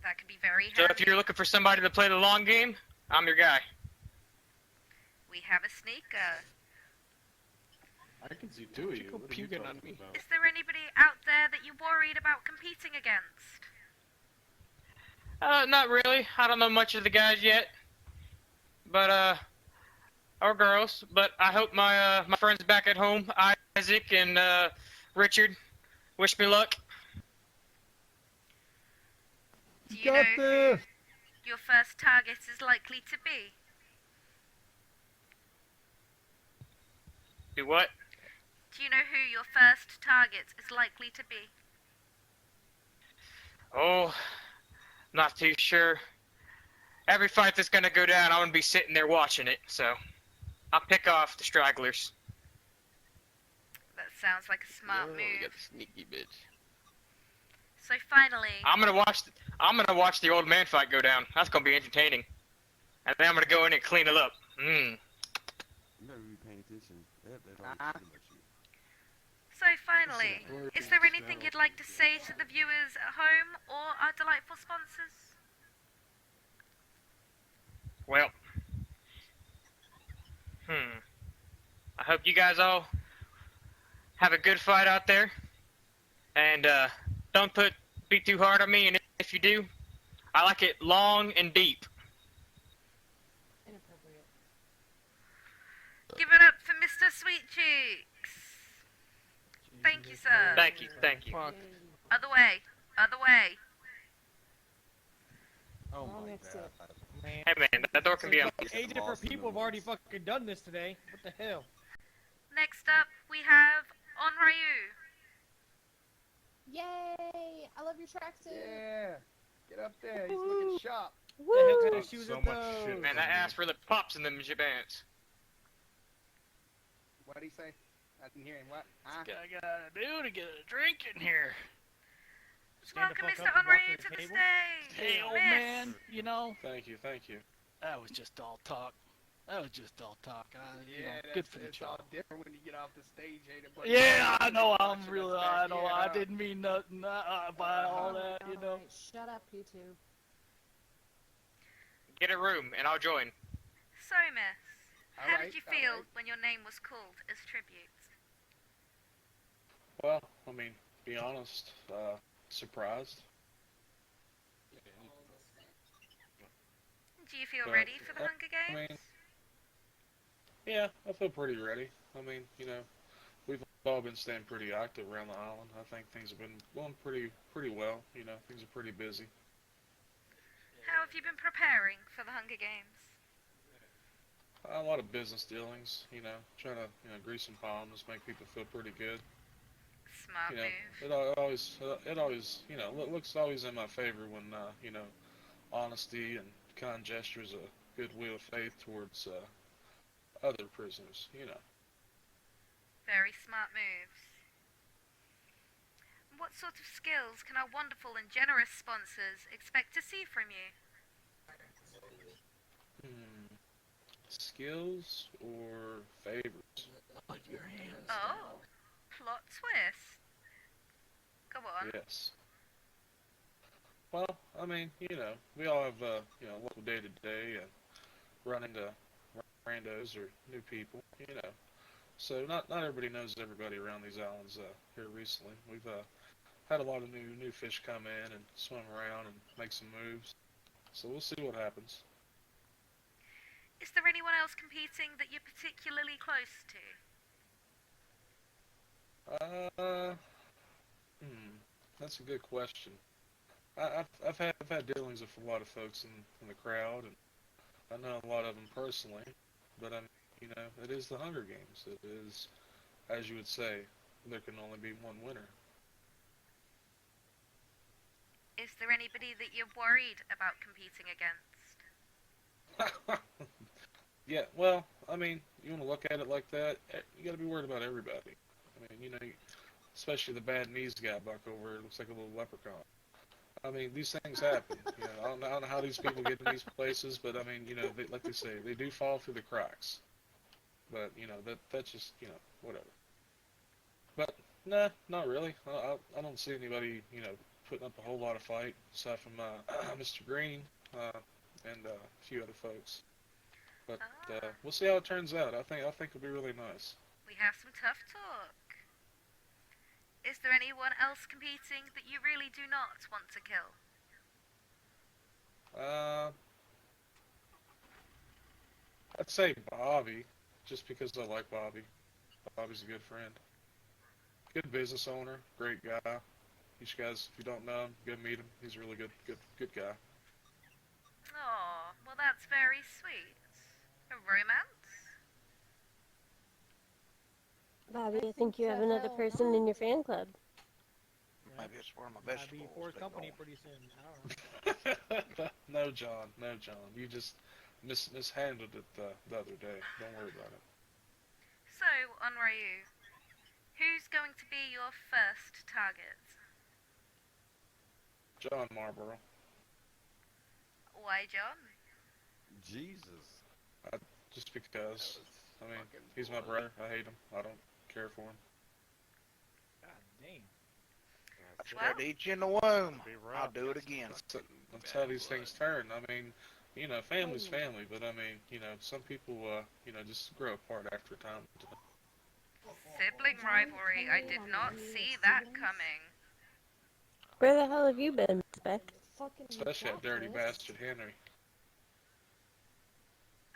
That could be very So handy. if you're looking for somebody to play the long game, I'm your guy. We have a sneaker. I can see two of you. What are you talking about? Is there anybody out there that you're worried about competing against? Not really. I don't know much of the guys yet. But, or girls. But I hope my friends back at home, Isaac and, Richard, wish me luck. Do you know who your first target is likely to be? Do what? Do you know who your first target is likely to be? Oh, not too sure. Every fight that's gonna go down, I'm gonna be sitting there watching it, so I'll pick off the stragglers. That sounds like a smart You move. got the sneaky bitch. So finally, I'm gonna watch the old man fight go down. That's gonna be entertaining. And then I'm gonna go in and clean it up. You better be paying attention. That always pretty much you. so finally, is there anything you'd like to say to the viewers at home or our delightful sponsors? Well, I hope you guys all have a good fight out there, and don't be too hard on me. And if you do, I like it long and deep. Inappropriate. Give it up for Mr. Sweet Cheeks. Thank you, sir. Thank you. Other way. Other way. Oh Wrong my exit. god. Man. Hey man, that door can be unlocked. 8 different people have already fucking done this today. What the hell? Next up, we have On Ryu. Yay! I love your tracksuit. Yeah. Get up there. He's looking sharp. What the hell kind Woo! of shoes So are much those? shit. Man, that ass really pops in them pants. What did he say? I didn't hear him. What? Huh? What I gotta do to get a drink in here? Stand the Welcome, fuck Mr. up and walk Unrated, to to the the table. stage. Hey, old Miss. man, you know, Thank you. that was just all talk. That was just all talk. You know, Yeah, good for the it's show. all different when you get off the stage, ain't it? But Yeah, I know. I'm watching really. us back I know. here, I huh? didn't mean nothing by all that. You know. Alright, shut up, you two. Get a room and I'll join. So, Miss, how Alright, did you feel alright. when your name was called as tribute? Well, I mean, be honest, surprised. Do you feel But, ready for the Hunger I Games? mean, yeah, I feel pretty ready. I mean, you know, we've all been staying pretty active around the island. I think things have been going pretty well. You know, things are pretty busy. How have you been preparing for the Hunger Games? A lot of business dealings. You know, trying to grease some palms, make people feel pretty good. Smart You know, move. it always looks always in my favor when honesty and kind gestures of goodwill, faith towards other prisoners. You know. Very smart moves. What sort of skills can our wonderful and generous sponsors expect to see from you? Skills or favors? Oh, plot twist. Go on. Yes. Well, I mean, we all have, local day to day and run into randos or new people, So not everybody knows everybody around these islands here recently. We've had a lot of new fish come in and swim around and make some moves. So we'll see what happens. Is there anyone else competing that you're particularly close to? That's a good question. I've had dealings with a lot of folks in the crowd, and I know a lot of them personally. But it is the Hunger Games. It is, as you would say, there can only be one winner. Is there anybody that you're worried about competing against? Yeah, well, I mean, you want to look at it like that, you got to be worried about everybody. I mean, especially the bad knees guy back over. It looks like a little leprechaun. I mean, these things happen. I don't know how these people get in these places, but I mean, like they say, they do fall through the cracks. But that's just whatever. But nah, not really. I don't see anybody putting up a whole lot of fight aside from Mr. Green and a few other folks. But we'll see how it turns out. I think it'll be really nice. We have some tough talk. Is there anyone else competing that you really do not want to kill? I'd say Bobby, just because I like Bobby. Bobby's a good friend. Good business owner, great guy. You guys, if you don't know him, go meet him. He's a really good guy. Oh, well that's very sweet. A romance? Bobby, I think you have another person in your fan club. Maybe it's where my vegetables for his been company going. pretty soon. I don't know. No, John. You just mishandled it the other day. Don't worry about it. So, Onryu, who's going to be your first target? John Marlborough. Why, John? Jesus. Just because. I mean, he's my brother. I hate him. I don't care for him. God damn. I tried to eat you in the womb. I'll do it again. That's how these things turn. I mean, family's family, but I mean, some people, just grow apart after time. Sibling rivalry. I did not see that coming. Where the hell have you been, Spec? Especially that dirty bastard Henry.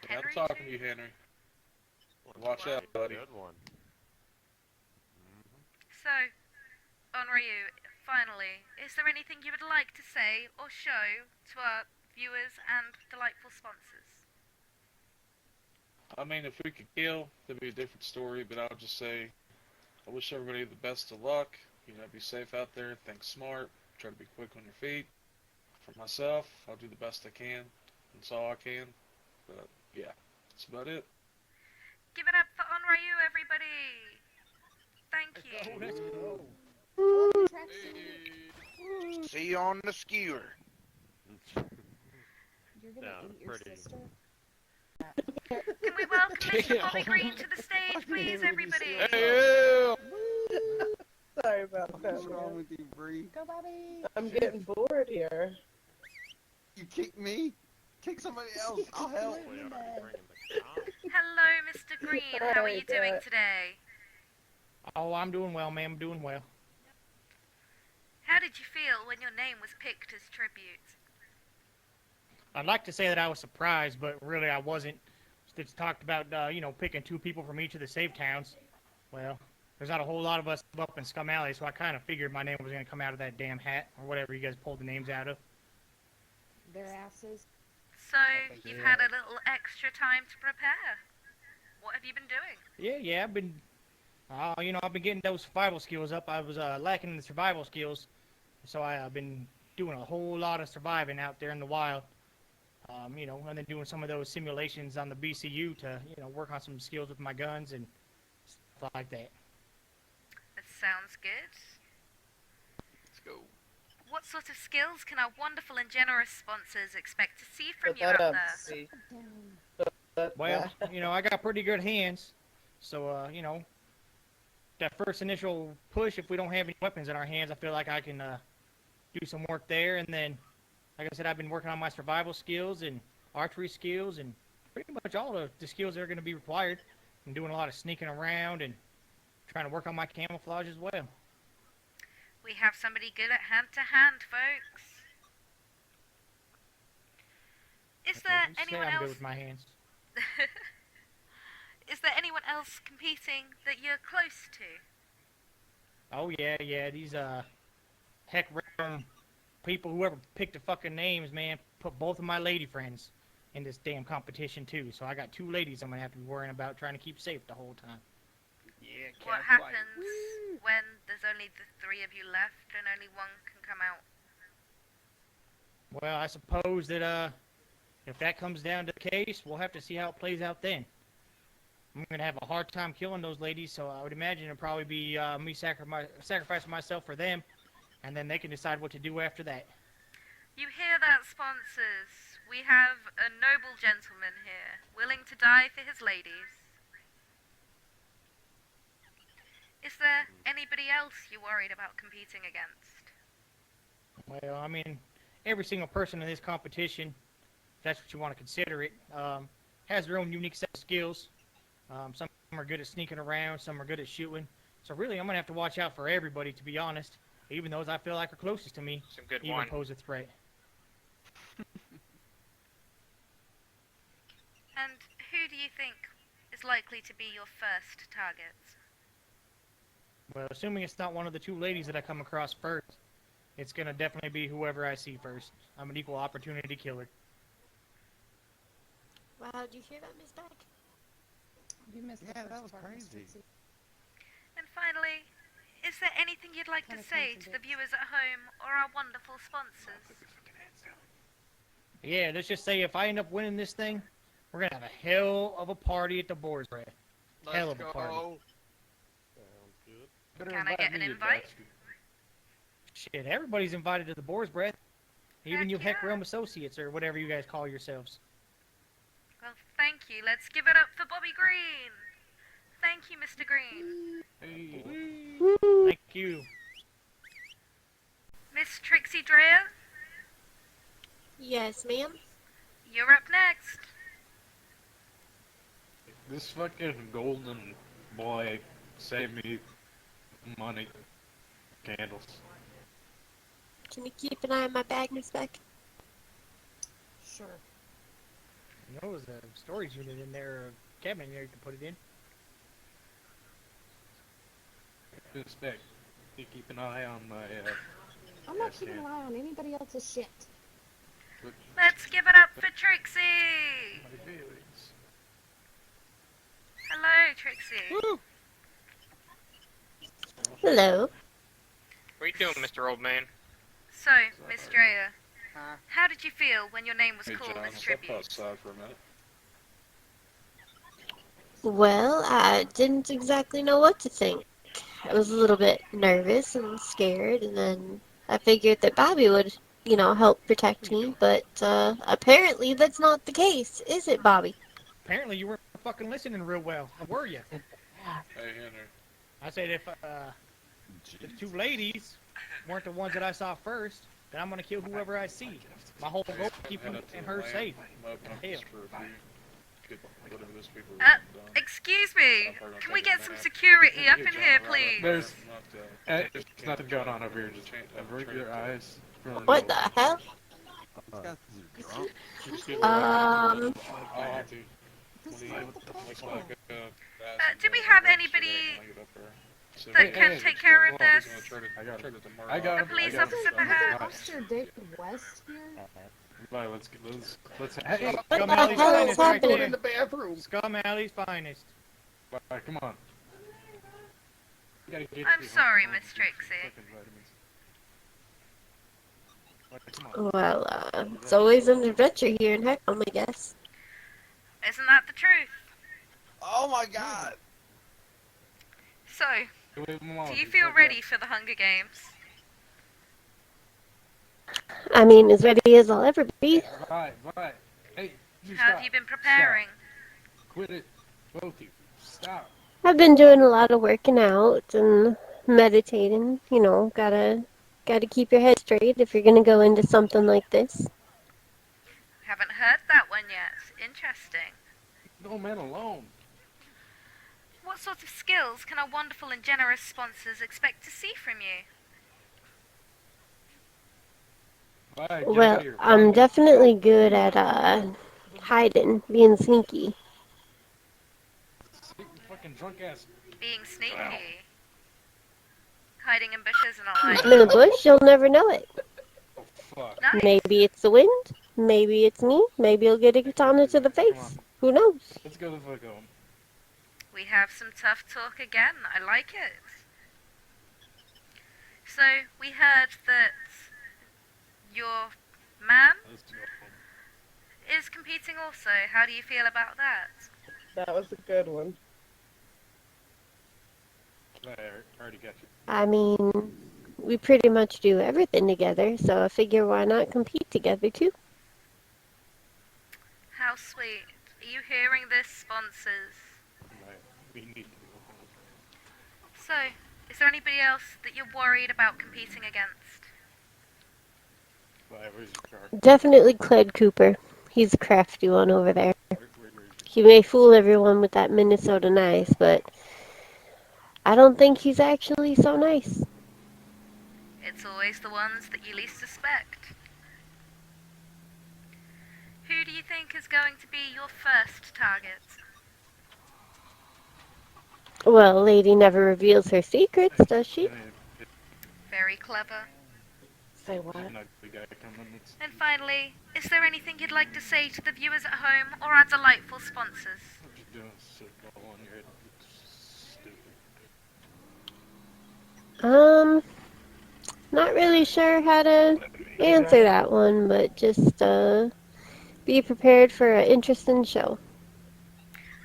Henry I'm talking to you, Henry. Watch out, buddy. Good one. So, Onryu, finally, is there anything you would like to say or show to our viewers and delightful sponsors? I mean, if we could kill, that'd be a different story, but I'll just say, I wish everybody the best of luck. Be safe out there, think smart, try to be quick on your feet. For myself, I'll do the best I can. That's all I can. But, yeah, that's about it. Give it up for Onryu, everybody! Thank you. Let's go. See you on the skewer. You're gonna eat your sister? Can we welcome Mr. Bobby Green to the stage, please, everybody? Sorry about that. What's wrong with you, Bree? Go, Bobby! I'm getting bored here. You kick me? Kick somebody else. I'll help. Hello, Mr. Green. How are you doing today? Oh, I'm doing well, ma'am. I'm doing well. How did you feel when your name was picked as tribute? I'd like to say that I was surprised, but really I wasn't. It's talked about, picking 2 people from each of the save towns. Well, there's not a whole lot of us up in Scum Alley, so I kind of figured my name was going to come out of that damn hat, or whatever you guys pulled the names out of. Their asses. So, you've had a little extra time to prepare. What have you been doing? Yeah, I've been, I've been getting those survival skills up. I was lacking in the survival skills, so I've been doing a whole lot of surviving out there in the wild. And then doing some of those simulations on the BCU to, work on some skills with my guns and stuff like that. That sounds good. Let's go. What sort of skills can our wonderful and generous sponsors expect to see from you out there? Well, I got pretty good hands, so, that first initial push, if we don't have any weapons in our hands, I feel like I can do some work there, and then, like I said, I've been working on my survival skills and archery skills and pretty much all the skills that are going to be required. I'm doing a lot of sneaking around and trying to work on my camouflage as well. We have somebody good at hand-to-hand, folks. Is there anyone I'm else? good with my hands. Is there anyone else competing that you're close to? Oh yeah, these HeckRealm people, whoever picked the fucking names, man, put both of my lady friends in this damn competition too. So I got 2 ladies I'm gonna have to be worrying about trying to keep safe the whole time. Yeah, What happens when there's only the 3 of you left and only one can come out? Well, I suppose that If that comes down to the case, we'll have to see how it plays out then. I'm gonna have a hard time killing those ladies, so I would imagine it'll probably be me sacrificing myself for them, and then they can decide what to do after that. You hear that, sponsors? We have a noble gentleman here, willing to die for his ladies. Is there anybody else you're worried about competing against? Well, I mean, every single person in this competition, if that's what you want to consider it, has their own unique set of skills. Some are good at sneaking around, some are good at shooting. So really, I'm going to have to watch out for everybody, to be honest. Even those I feel like are closest to me, Some good even wine. pose a threat. And who do you think is likely to be your first target? Well, assuming it's not one of the two ladies that I come across first, it's going to definitely be whoever I see first. I'm an equal opportunity killer. Wow, did you hear that, Miss Beck? You missed the first that was part, Miss crazy. Trixie. And finally, is there anything you'd like to say to the viewers at home or our wonderful sponsors? Yeah, let's just say if I end up winning this thing, we're going to have a hell of a party at the Boar's Bread. Hell of a party. Can I get an invite? Shit, everybody's invited to the Boar's Breath. Even you HeckRealm associates or whatever you guys call yourselves. Well, thank you. Let's give it up for Bobby Green. Thank you, Mr. Green. Thank you. Miss Trixie Dreyer, Yes, ma'am. you're up next. This fucking golden boy saved me money. Candles. Can you keep an eye on my bag, Miss Beck? Sure. You know, there's a storage unit in there, a cabinet in there you can put it in. Miss Beck, you keep an eye on my, I'm not gas keeping can. an eye on anybody else's shit. Let's give it up for Trixie. My feelings. Hello, Trixie. Hello. What are you doing, Mr. Old Man? So, Miss Dreyer, how did you feel when your name was Hey, called John, as step tribute? outside for a minute. Well, I didn't exactly know what to think. I was a little bit nervous and scared, and then I figured that Bobby would, help protect me, but apparently that's not the case, is it, Bobby? Apparently you weren't fucking listening real well. Or were you? Hey, Henry. I said if the two ladies weren't the ones that I saw first, then I'm gonna kill whoever I see. My whole goal is to keep you and her safe. Hell. Excuse me. Can we get some security up in here, please? There's nothing going on over here. Just avert your eyes. What the hell? Do we have anybody that can take care of this? I got A police officer, perhaps? Officer David West here? Right, let's Hey, What the hell is finest right happening? there. In the bathroom. Scum Alley's finest. Alright, come on. We gotta get I'm you sorry, home. Miss Trixie. Fucking vitamins. Alright, come on. Well, it's always an adventure here in HeckRealm, I guess. Isn't that the truth? Oh my god! So, Wait, Mom, do you just feel look ready for the Hunger Games? I mean, as ready as I'll ever be. Right. Hey, you How have stop. you been preparing? Stop. Quit it. Both of you. Stop. I've been doing a lot of working out and meditating. Gotta keep your head straight if you're gonna go into something like this. Haven't heard that one yet. Interesting. No man alone. What sort of skills can our wonderful and generous sponsors expect to see from you? Bye, get Well, out of here. I'm Bye. definitely good at hiding, being sneaky. Fucking drunk ass. Being sneaky. Hiding in bushes and all If I'm in the that. bush, you'll never know it. Oh fuck. Nice. Maybe it's the wind. Maybe it's me. Maybe you'll get a katana to the face. Who knows? Let's go the fuck home. We have some tough talk again. I like it. So, we heard that your man Let's go home. is competing also. How do you feel about that? That was a good one. I already got you. I mean, we pretty much do everything together, so I figure why not compete together too? How sweet. Are you hearing this, sponsors? Right. We need to go home. So, is there anybody else that you're worried about competing against? Where's your car? Definitely Cled Cooper. He's a crafty one over there. He may fool everyone with that Minnesota nice, but I don't think he's actually so nice. It's always the ones that you least suspect. Who do you think is going to be your first target? Well, lady never reveals her secrets, does she? Very clever. Say what? And finally, is there anything you'd like to say to the viewers at home or our delightful sponsors? What you doing? Sit ball on your head. Stupid. Not really sure how to answer that one, but just, be prepared for an interesting show.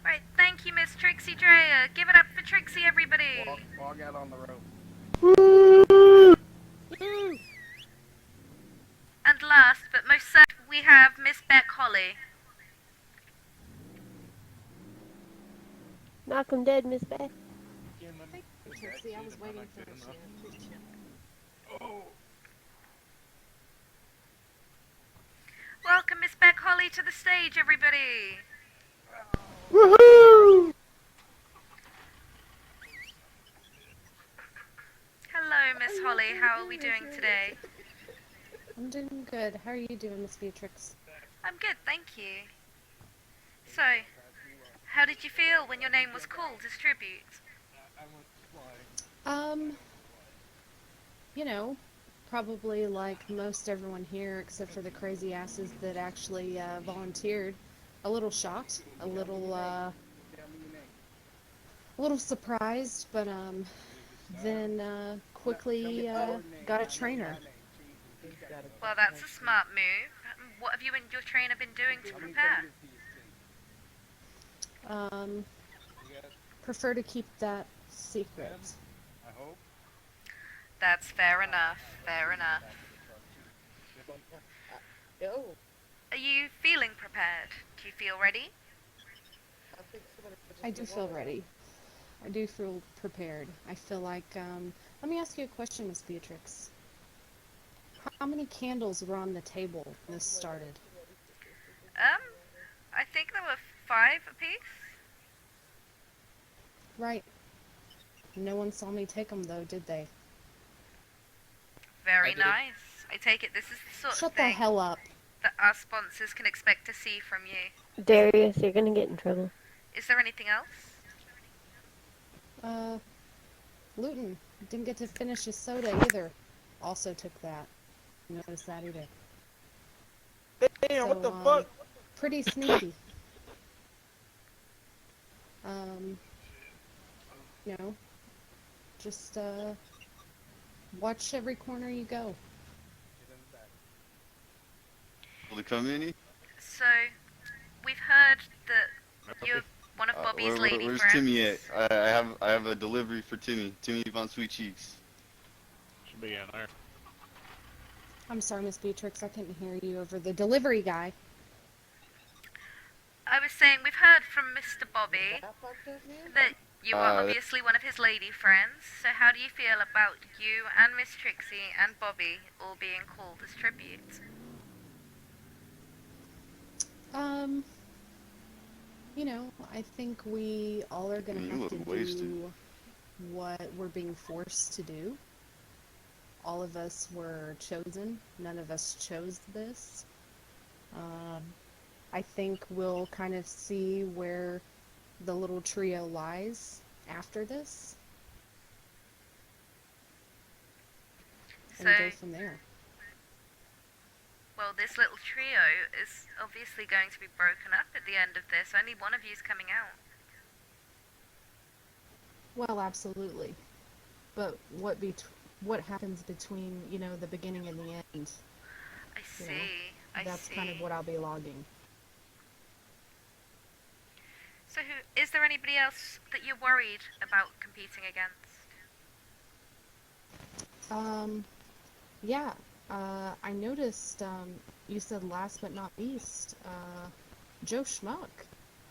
Right, thank you, Miss Trixie Dreyer. Give it up for Trixie, everybody. Walk out on the road. And last, but most certainly, we have Miss Beck Holly. Knock 'em dead, Miss Beth. Trixie, I was waiting for you. Appreciate it. Oh. Welcome Miss Beck Holly to the stage, everybody. Woohoo! Hello, Miss Holly. How are we doing today? I'm doing good. How are you doing, Miss Beatrix? I'm good, thank you. So, how did you feel when your name was called as tribute? You know, probably like most everyone here, except for the crazy asses that actually volunteered. A little shocked, a little surprised, but then quickly got a trainer. Well, that's a smart move. What have you and your trainer been doing to prepare? Prefer to keep that secret. I hope. That's fair enough, fair enough. Are you feeling prepared? Do you feel ready? I do feel ready. I do feel prepared. I feel like, let me ask you a question, Miss Beatrix. How many candles were on the table when this started? I think there were 5 apiece. Right. No one saw me take them, though, did they? Very nice. I take it this is the sort Shut of thing the hell up. that our sponsors can expect to see from you. Darius, you're gonna get in trouble. Is there anything else? Luton didn't get to finish his soda either. Also took that. Noticed that either. Damn, So, what the fuck? Pretty sneaky. You know, just watch every corner you go. Will he come in? So, we've heard that you're one of Bobby's lady Where's friends. Timmy at? I have a delivery for Timmy. Timmy Von Sweet Cheeks. Should be in there. I'm sorry, Miss Beatrix, I couldn't hear you over the delivery guy. I was saying we've heard from Mr. Bobby that you are obviously one of his lady friends. So how do you feel about you and Miss Trixie and Bobby all being called as tributes? You know, I think we all are going to have to do what we're being forced to do. All of us were chosen. None of us chose this. I think we'll kind of see where the little trio lies after this. And go from there. Well, this little trio is obviously going to be broken up at the end of this. Only one of you's coming out. Well, absolutely. But what happens between, you know, the beginning and the end? I see. That's kind of what I'll be logging. So is there anybody else that you're worried about competing against? Yeah. I noticed, you said last but not least, Joe Schmuck.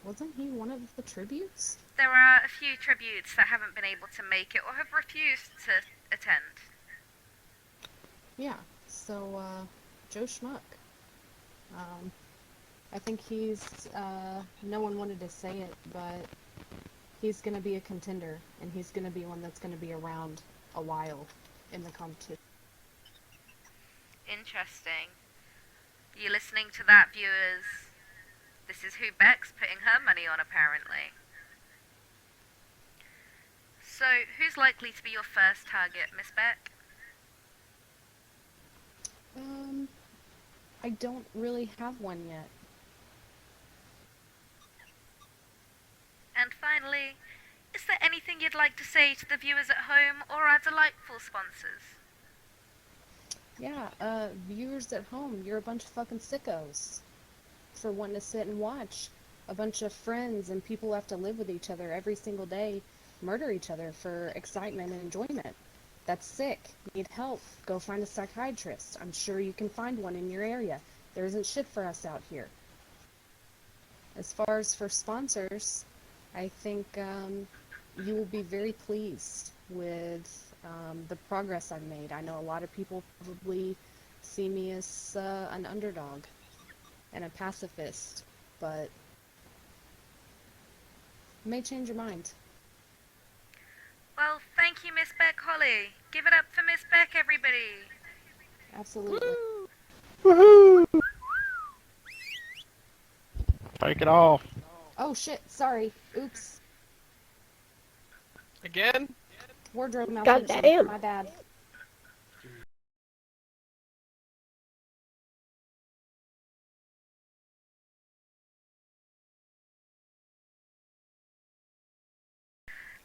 Wasn't he one of the tributes? There are a few tributes that haven't been able to make it or have refused to attend. Yeah. So, Joe Schmuck. I think he's, no one wanted to say it, but he's gonna be a contender, and he's gonna be one that's gonna be around a while in the competition. Interesting. You listening to that, viewers? This is who Beck's putting her money on, apparently. So, who's likely to be your first target, Miss Beck? I don't really have one yet. And finally, is there anything you'd like to say to the viewers at home or our delightful sponsors? Yeah, viewers at home, you're a bunch of fucking sickos for wanting to sit and watch a bunch of friends and people who have to live with each other every single day murder each other for excitement and enjoyment. That's sick. Need help? Go find a psychiatrist. I'm sure you can find one in your area. There isn't shit for us out here. As far as for sponsors, I think you will be very pleased with the progress I've made. I know a lot of people probably see me as an underdog and a pacifist, but you may change your mind. Well, thank you, Miss Beck Holly. Give it up for Miss Beck, everybody. Absolutely. Woohoo! Take it off. Oh shit, sorry. Oops. Again? Wardrobe malfunction. Goddamn. My bad.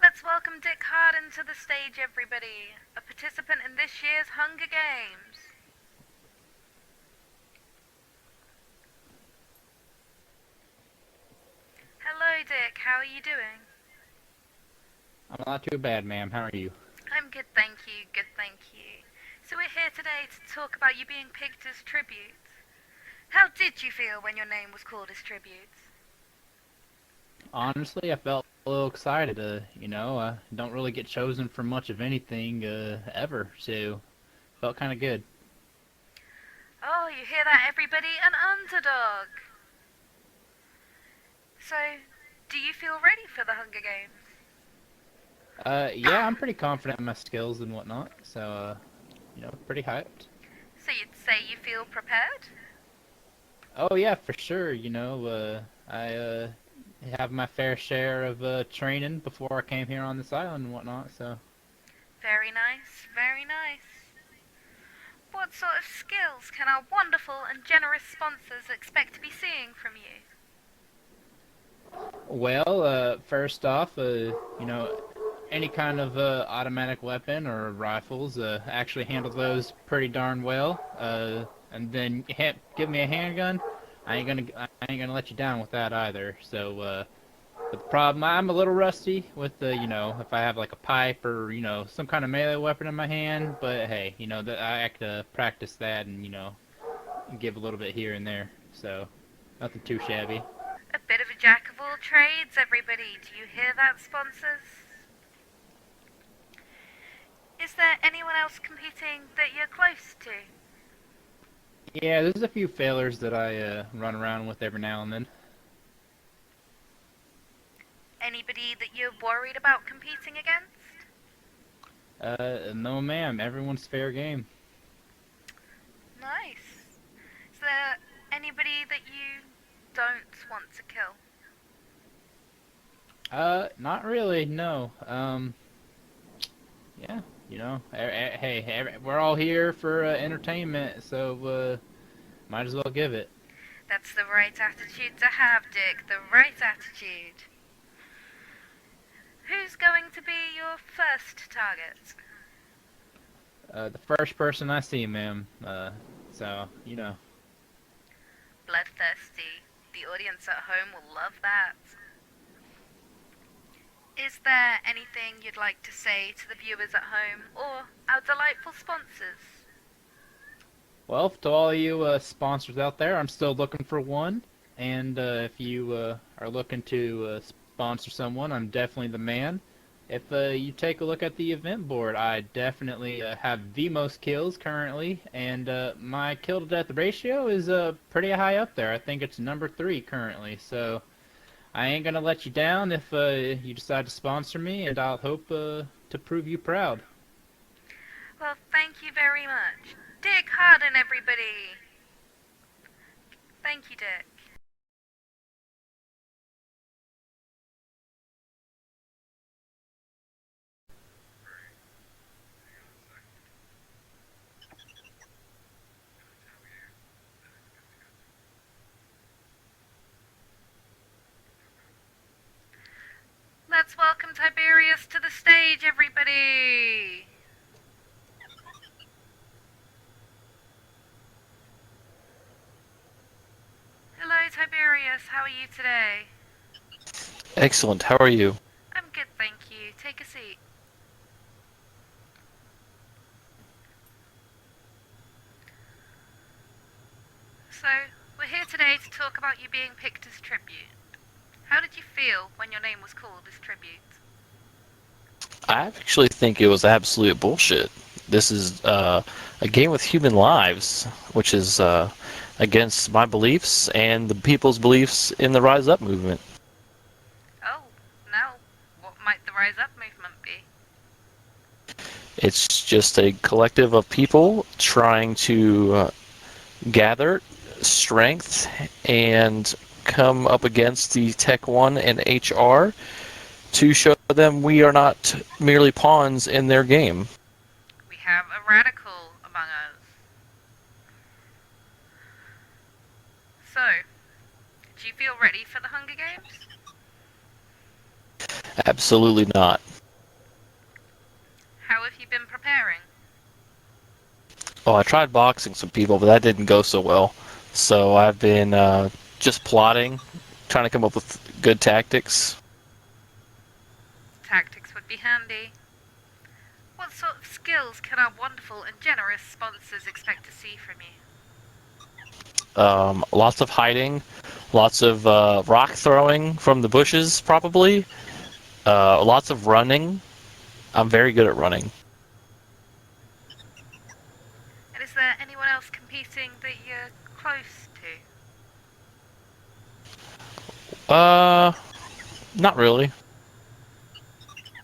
Let's welcome Dick Harden to the stage, everybody. A participant in this year's Hunger Games. Hello, Dick. How are you doing? I'm not too bad, ma'am. How are you? I'm good, thank you. Good, thank you. So we're here today to talk about you being picked as tribute. How did you feel when your name was called as tribute? Honestly, I felt a little excited. I don't really get chosen for much of anything ever, so felt kind of good. Oh, you hear that, everybody? An underdog. So, do you feel ready for the Hunger Games? Yeah, I'm pretty confident in my skills and whatnot, so pretty hyped. So you'd say you feel prepared? Oh yeah, for sure. I have my fair share of training before I came here on this island and whatnot, so. Very nice, very nice. What sort of skills can our wonderful and generous sponsors expect to be seeing from you? Well, first off, any kind of automatic weapon or rifles, actually handle those pretty darn well. And then give me a handgun, I ain't gonna let you down with that either. So, but the problem, I'm a little rusty with if I have like a pipe or some kind of melee weapon in my hand. But hey, that I could practice that and give a little bit here and there. So, nothing too shabby. A bit of a jack of all trades, everybody. Do you hear that, sponsors? Is there anyone else competing that you're close to? Yeah, there's a few failures that I run around with every now and then. Anybody that you're worried about competing against? No ma'am, everyone's fair game. Nice. Is there anybody that you don't want to kill? Not really, no. Yeah, hey, we're all here for entertainment, so might as well give it. That's the right attitude to have, Dick. The right attitude. Who's going to be your first target? The first person I see, ma'am. So. Bloodthirsty. The audience at home will love that. Is there anything you'd like to say to the viewers at home or our delightful sponsors? Well, to all you sponsors out there, I'm still looking for one. And if you are looking to sponsor someone, I'm definitely the man. If you take a look at the event board, I definitely have the most kills currently, and my kill to death ratio is pretty high up there. I think it's number 3 currently. So I ain't gonna let you down if you decide to sponsor me, and I'll hope to prove you proud. Well, thank you very much. Dick Harden, everybody! Thank you, Dick. Let's welcome Tiberius to the stage, everybody! Hello, Tiberius. How are you today? Excellent. How are you? I'm good, thank you. Take a seat. So, we're here today to talk about you being picked as tribute. How did you feel when your name was called as tribute? I actually think it was absolute bullshit. This is a game with human lives, which is against my beliefs and the people's beliefs in the Rise Up movement. Oh, now, what might the Rise Up movement be? It's just a collective of people trying to gather strength and come up against the Tech 1 and HR to show them we are not merely pawns in their game. We have a radical among us. So, do you feel ready for the Hunger Games? Absolutely not. How have you been preparing? Well, I tried boxing some people, but that didn't go so well. So I've been just plotting, trying to come up with good tactics. Tactics would be handy. What sort of skills can our wonderful and generous sponsors expect to see from you? Lots of hiding, lots of rock throwing from the bushes, probably. Lots of running. I'm very good at running. And is there anyone else competing that you're close to? Not really.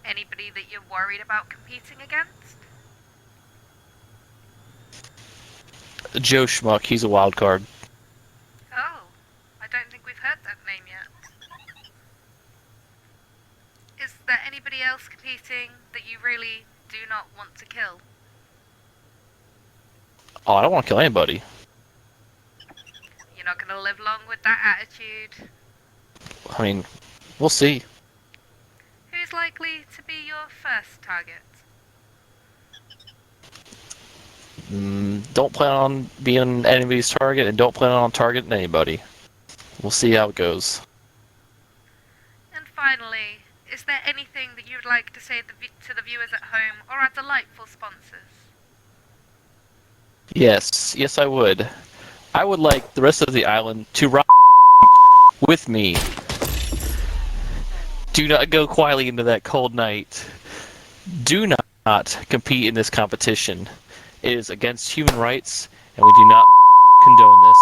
Anybody that you're worried about competing against? Joe Schmuck, he's a wild card. Oh, I don't think we've heard that name yet. Is there anybody else competing that you really do not want to kill? Oh, I don't want to kill anybody. You're not going to live long with that attitude. I mean, we'll see. Who's likely to be your first target? Don't plan on being anybody's target, and don't plan on targeting anybody. We'll see how it goes. And finally, is there anything that you would like to say to the viewers at home or our delightful sponsors? Yes, I would. I would like the rest of the island to rock with me. Do not go quietly into that cold night. Do not compete in this competition. It is against human rights, and we do not condone this.